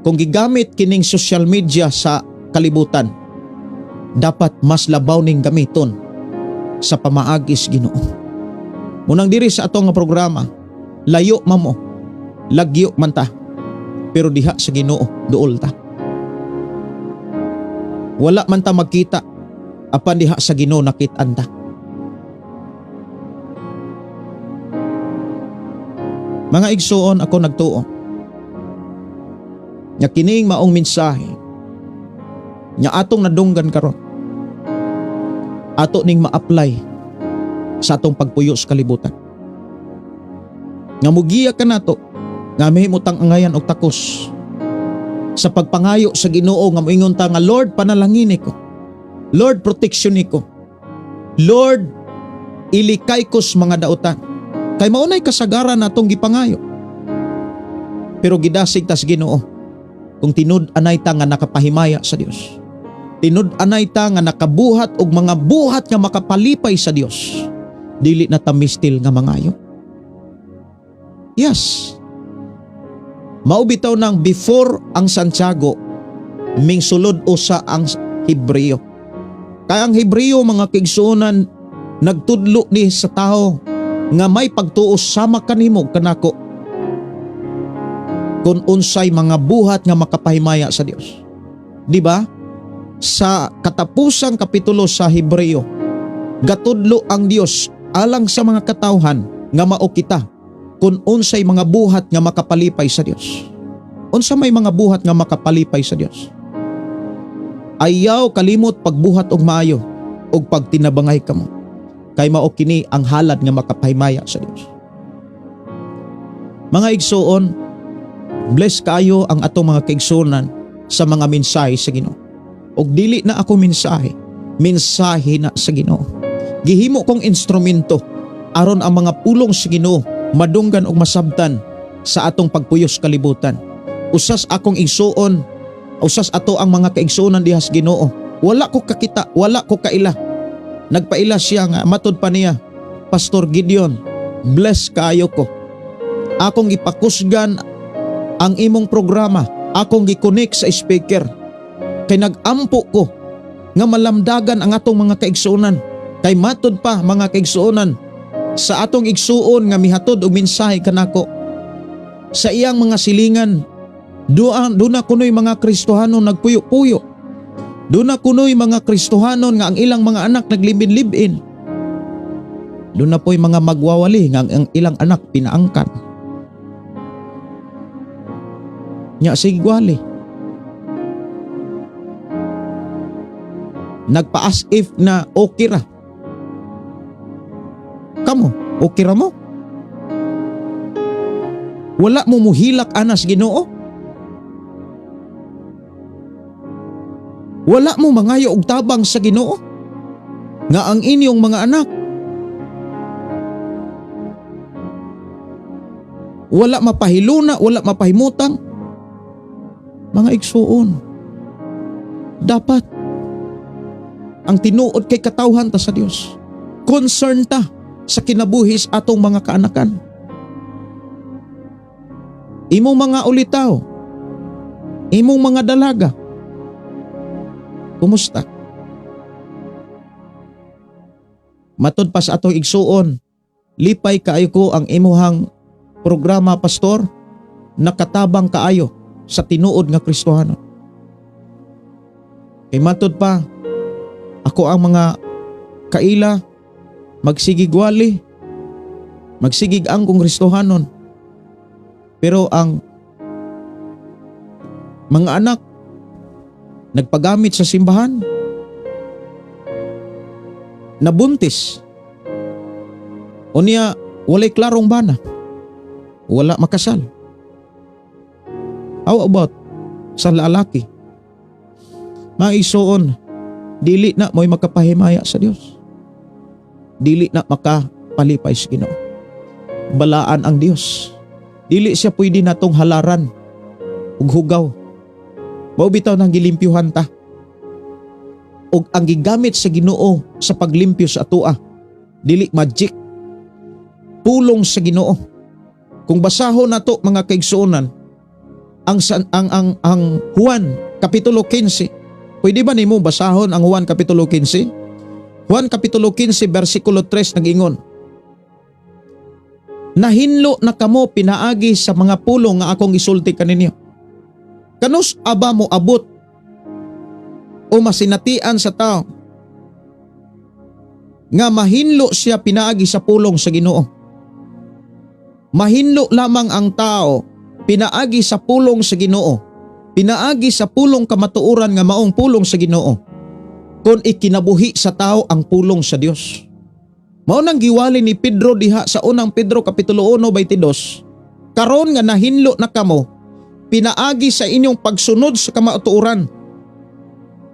kung gigamit kining social media sa kalibutan, dapat mas labaw ning gamiton sa pamaagis Ginoo. Munang diri sa atong nga programa, layo man mo, lagyo man ta, pero diha sa Ginoo duol ta. Wala man ta magkita, apan diha sa Ginoo nakit-an ta. Mga igsoon, ako nagtuo nga kining maong mensahe nga atong nadunggan karon, ato ning ma-apply sa atong pagpuyo sa kalibutan. Nga mugiya ka nato nga mahimutang angayan og takos sa pagpangayo sa Ginoo nga moingon ta nga, Lord, panalangin ko. Lord, proteksyon ko. Lord, ilikay ko sa mga dautan. Kay maunay kasagaran natong gipangayo. Pero gidasig tas Ginoo kung tinud-anay ta nga nakapahimaya sa Dios. Tinud-anay ta nga nakabuhat og mga buhat nga makapalipay sa Dios. Dili na ta mistil nga mangayo. Yes. Mao bitaw nang before ang Santiago, mingsulod usa ang Hebreo. Kaya ang Hebreo, mga kaigsuonan, nagtudlo ni sa tao nga may pagtuo sama kanimo kanako kung unsay mga buhat nga makapahimaya sa Dios. Di ba? Sa katapusang kapitulo sa Hebreo, gatudlo ang Dios alang sa mga katawhan nga mao kita kung unsay mga buhat nga makapalipay sa Dios. Unsa may mga buhat nga makapalipay sa Dios? Ayaw kalimot pagbuhat og maayo og pagtinabangay kamo. Kay mao kini ang halad nga makapahimaya sa Dios. Mga igsoon, bless kayo ang atong mga kaigsuonan sa mga mensahe sa Ginoo. Og dili na ako mensahe na sa Ginoo. Gihimo kong instrumento aron ang mga pulong sa Ginoo madunggan og masabtan sa atong pagpuyos kalibutan. Usas akong igsuon, usas ato ang mga kaigsuonan dihas Ginoo. Wala ko kakita, wala ko kaila. Nagpaila siya nga matud pa niya, Pastor Gideon, bless kayo ko. Akong ipakusgan ang imong programa, akong gikonek sa speaker. Kay nagampo ko nga malamdagan ang atong mga kaigsuonan. Kay matud pa mga kaigsuonan, sa atong igsuon nga mihatod og mensahe kanako, sa iyang mga silingan, doon na kunoy mga Kristohanon nagpuyo-puyo. Doon na kunoy mga Kristohanon nga ang ilang mga anak naglibin-libin. Doon na po'y mga magwawali nga ang ilang anak pinaangkan. Nya sigwali. Nagpa-as if na okay ra. Kamo, okay ra mo? Wala mo muhilak anas Ginoo? Wala mo mangayo og tabang sa Ginoo nga ang inyong mga anak wala mapahiluna, wala mapahimutang. Mga igsuon, dapat ang tinuod kay katawhan ta sa Dios. Concern ta sa kinabuhis atong mga kaanakan. Imong mga ulitaw, imong mga dalaga, kumusta? Matod pa sa atong igsuon, lipay kaayo ko ang imuhang programa, Pastor, nakatabang kaayo sa tinuod nga Kristohanon. Kay matod pa, ako ang mga kaila, magsigig wali, magsigig ang kong Kristohanon. Pero ang mga anak, nagpagamit sa simbahan, nabuntis, o niya walay klarong bana, wala makasal. How about sa lalaki? Mga igsuon, dili na mo'y makapahimaya sa Dios. Dili na makapalipay sa Ginoo. balaan ang Dios. Dili siya pwede natong halaran ug hugaw. Mao bitaw nang gilimpyuhan ta. Ug ang gigamit sa Ginoo sa paglimpyo sa atoa, dili magic, pulong sa Ginoo. Kung basahon nato mga kaigsuonan ang Juan kapitulo 15, pwede ba nimo basahon ang Juan kapitulo 15? Juan kapitulo 15 bersikulo 3 nagingon, nahinlo na kamo pinaagi sa mga pulong nga akong isulti kaninyo. Kanus aba mo abot o masinatian sa tao nga mahinlo siya pinaagi sa pulong sa Ginoo. Mahinlo lamang ang tao pinaagi sa pulong sa Ginoo, pinaagi sa pulong kamatuoran nga maong pulong sa Ginoo, kung ikinabuhi sa tao ang pulong sa Dios. Mao nang giwali ni Pedro diha sa unang Pedro kapitulo 1:22, karon nga nahinlo na kamo pinaagi sa inyong pagsunod sa kamatuoran,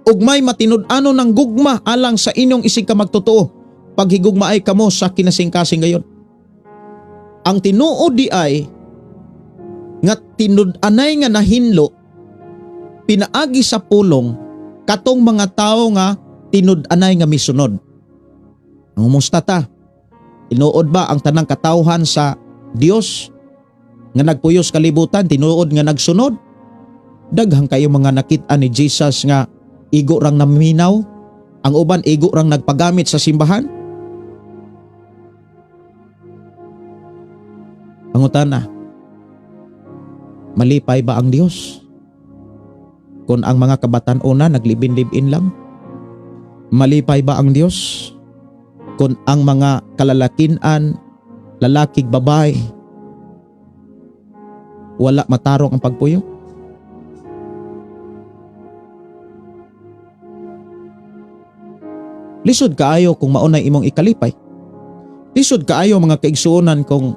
ug may matinud-ano ng gugma alang sa inyong isig ka magtotoo, paghigugmaay kamo sa kinasingkasing gayon. Ang tinuod di ay nga tinud-anay nga nahinlo pinaagi sa pulong katong mga tao nga tinud-anay nga misunod. Ngumusta ta? Tinuod ba ang tanang katawhan sa Dios nga nagpuyos kalibutan, tinuod nga nagsunod? Daghang kayo mga nakita ni Jesus nga igo rang naminaw, ang uban igo rang nagpagamit sa simbahan. Pangutana, malipay ba ang Dios kung ang mga kabatan-una naglibin-libin lang? Malipay ba ang Dios kung ang mga kalalakinan, lalakig babae, wala matarong ang pagpuyo? Lisod kaayo kung maunay imong ikalipay. Lisod kaayo mga kaigsuonan kung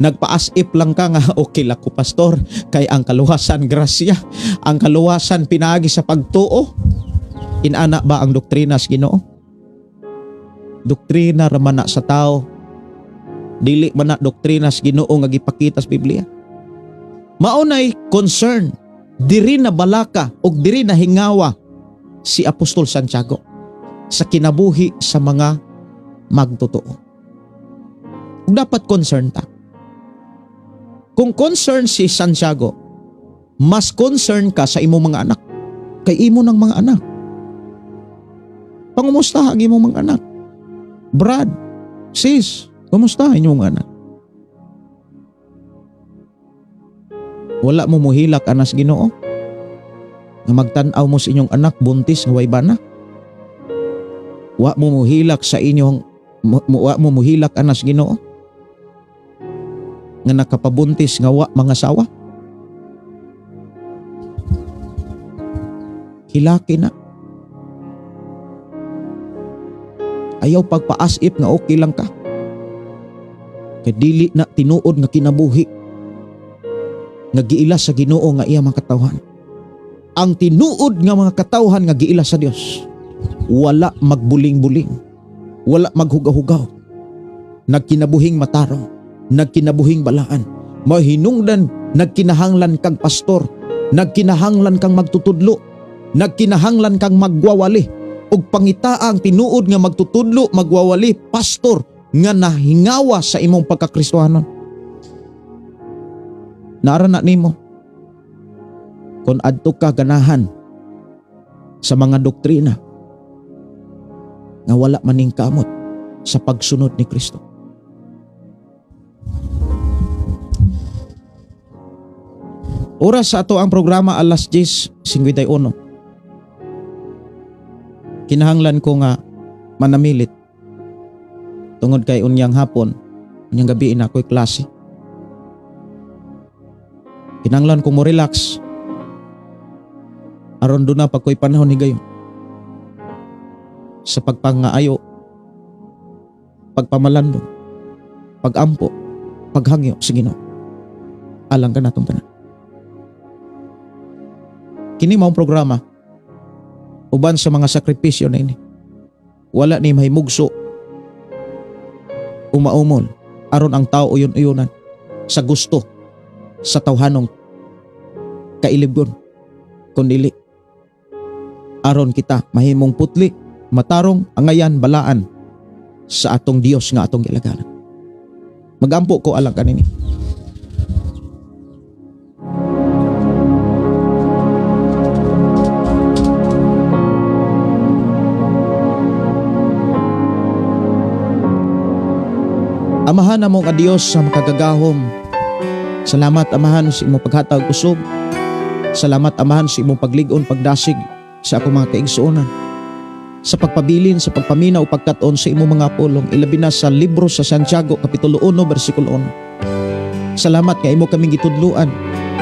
nagpa-as-if lang ka nga okay lang ko pastor, kay ang kaluwasan grasya, ang kaluwasan pinaagi sa pagtuo. Inana ba ang doktrina sa Ginoo? Doktrina raman na sa tao, dili man na doktrina sa Ginoo nga gipakita sa Biblia. Maunay concern, diri na balaka o diri na hingawa si Apostol Santiago sa kinabuhi sa mga magtotoo. Dapat concern ta. Kung concern si Santiago, mas concern ka sa imong mga anak, kay imo ng mga anak. Pangumusta ang imong mga anak? Brad, sis, kumusta ang inyong mga anak? Wala mo muhilak anas Ginoo nga magtan-aw mo sa inyong anak buntis nga way bana. Wa mo muhilak sa inyong wa mo muhilak anas Ginoo nga nakapabuntis nga wa mga sawa. Hilaki na. Ayaw pagpa-as-if nga okay lang ka. Kay dili na tinuod nga kinabuhi nga giila sa Ginoo nga iya mga katawhan. Ang tinuod nga mga katawhan nga giila sa Dios, wala magbuling-buling, wala maghugaw-hugaw, nagkinabuhing matarong, nagkinabuhing balaan, mahinungdan, nagkinahanglan kang pastor, nagkinahanglan kang magtutudlo, nagkinahanglan kang magwawali, ug pangitaang tinuod nga magtutudlo, magwawali, pastor nga nahingawa sa imong pagkakristohanon. Naara na nimo kung adto ka ganahan sa mga doktrina nga wala maning kamot sa pagsunod ni Kristo. Oras sa ato ang programa alas 10:51. Kinahanglan ko nga manamilit tungod kay unyang hapon, unyang gabi na ako'y klase. Kinahanglan ko mo relax aron doon na pag ko'y panahon ni gayon sa pagpangaayo, pagpamalandong, pagampo, paghangyo sa Ginoo. Alang ka natong tanan. Kini maong programa uban sa mga sakripisyo na ini, wala ni mahimugso, umaumol aron ang tao uyon-uyonan sa gusto sa tawhanong kailibgon kundili aron kita mahimong putli, matarong, angayan, balaan sa atong Dios nga atong gilagaran. Magampo ko alang kanini. Amahan namong nga Dios sa makagagahom. Salamat Amahan sa imong paghatag usog. Salamat Amahan sa imong paglig-on pagdasig sa akong mga kaigsuonan. Sa pagpabilin, sa pagpaminaw, pagkat-on sa imong mga pulong, ilabi na sa libro sa Santiago, Kapitulo 1, versikulo 1. Salamat nga imo kaming gitudluan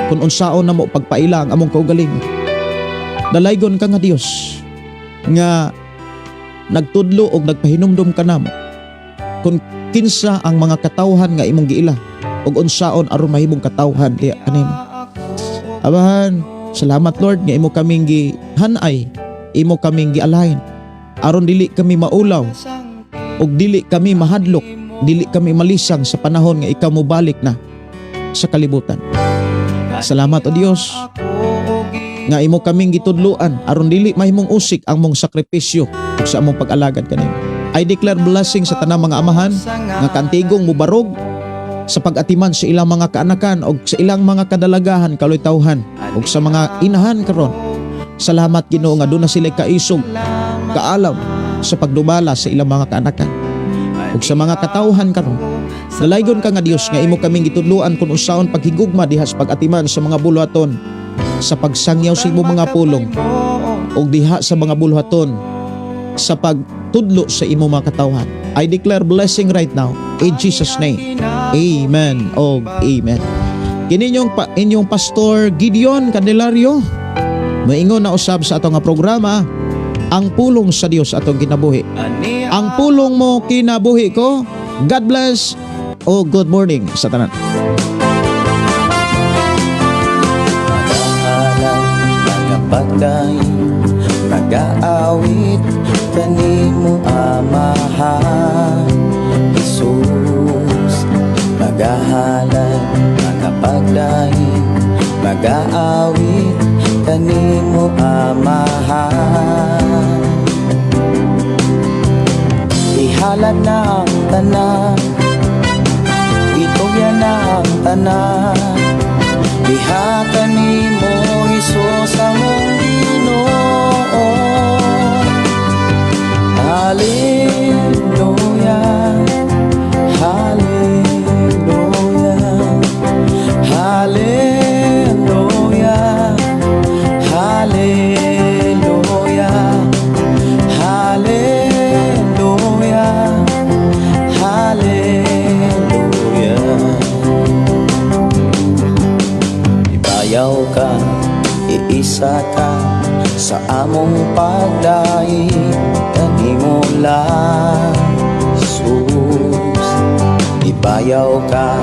kung unsaon na mo pagpaila ang among kaugalingon. Dalaygon ka nga Dios nga nagtudlo o nagpahinumdum ka namo kung kinsa ang mga katawhan nga imong giila ug unsaon aron mahimong katawhan diya kanimo. Amahan, salamat Lord nga imo kaming gihanay, imo kaming gialain aron dili kami maulaw ug dili kami mahadlok, dili kami malisang sa panahon nga ikaw mobalik na sa kalibutan. Salamat o Dios nga imo kaming gitudluan aron dili mahimong usik ang mong sakripisyo ug sa among pag-alagad kanimo. I declare blessing sa tanang mga amahan nga kantigong mubarog sa pag-atiman sa ilang mga kaanakan o sa ilang mga kadalagahan kaluytawhan o sa mga inahan karon. Salamat Ginoo nga doon na sila kaisog, kaalam sa pagdumala sa ilang mga kaanakan o sa mga katawhan karon. Dalaygon ka nga Dios nga imo kaming gitudluan kung unsaon paghigugma diha sa pag-atiman sa mga buluhaton, sa pagsangyaw sa imong mga pulong o diha sa mga buluhaton sa pagtudlo sa imong mga katawhan. I declare blessing right now in Jesus name. Amen o amen. Kini inyong Pastor Gideon Candelario moingon na usab sa atong nga programa, ang pulong sa Dios atong kinabuhi. Ang pulong mo kinabuhi ko. God bless o good morning sa tanan. Nag-aawit kanimo Amahan Jesus, magahalan, magapagdahin, mag-aawit kanimo Amahan. Ihalad na ang tanan, itugyan na ang tanan, diha kanimo Jesus among Ginoo. Hallelujah, hallelujah, hallelujah, hallelujah, hallelujah, hallelujah. Ibayaw ka, iisa ka sa among pagdaig kanimo lang Jesus. Ibayaw ka,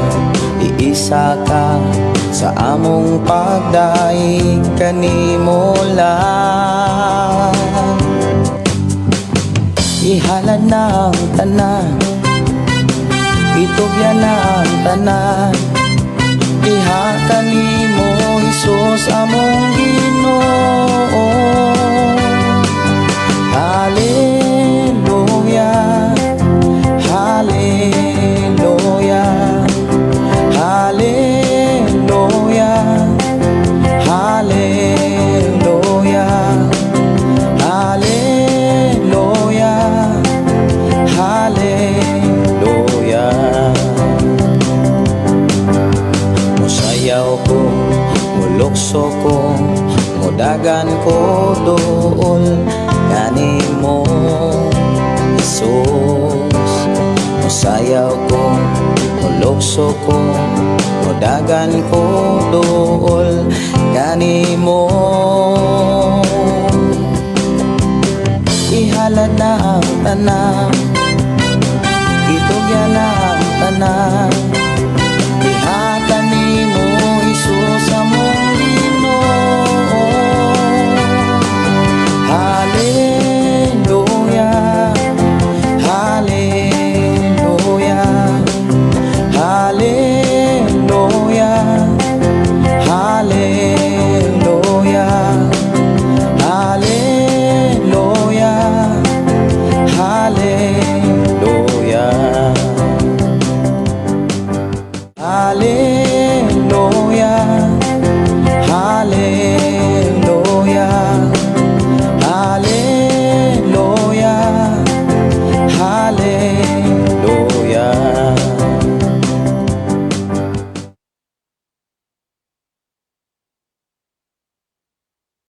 iisa ka sa among pagdaig kanimo lang. Ihalad na ang tanan, itugyan na ang tanan, diha kanimo Jesus among Ginoo. Hallelujah, hallelujah, hallelujah, hallelujah, hallelujah, hallelujah. Musayaw ko, mulukso ko, mudagan ko dool kanimo Jesus. Musayaw ko, mulukso ko, mudagan ko dool kanimo. Ihalad na ang tanan, itugyan na ang tanan,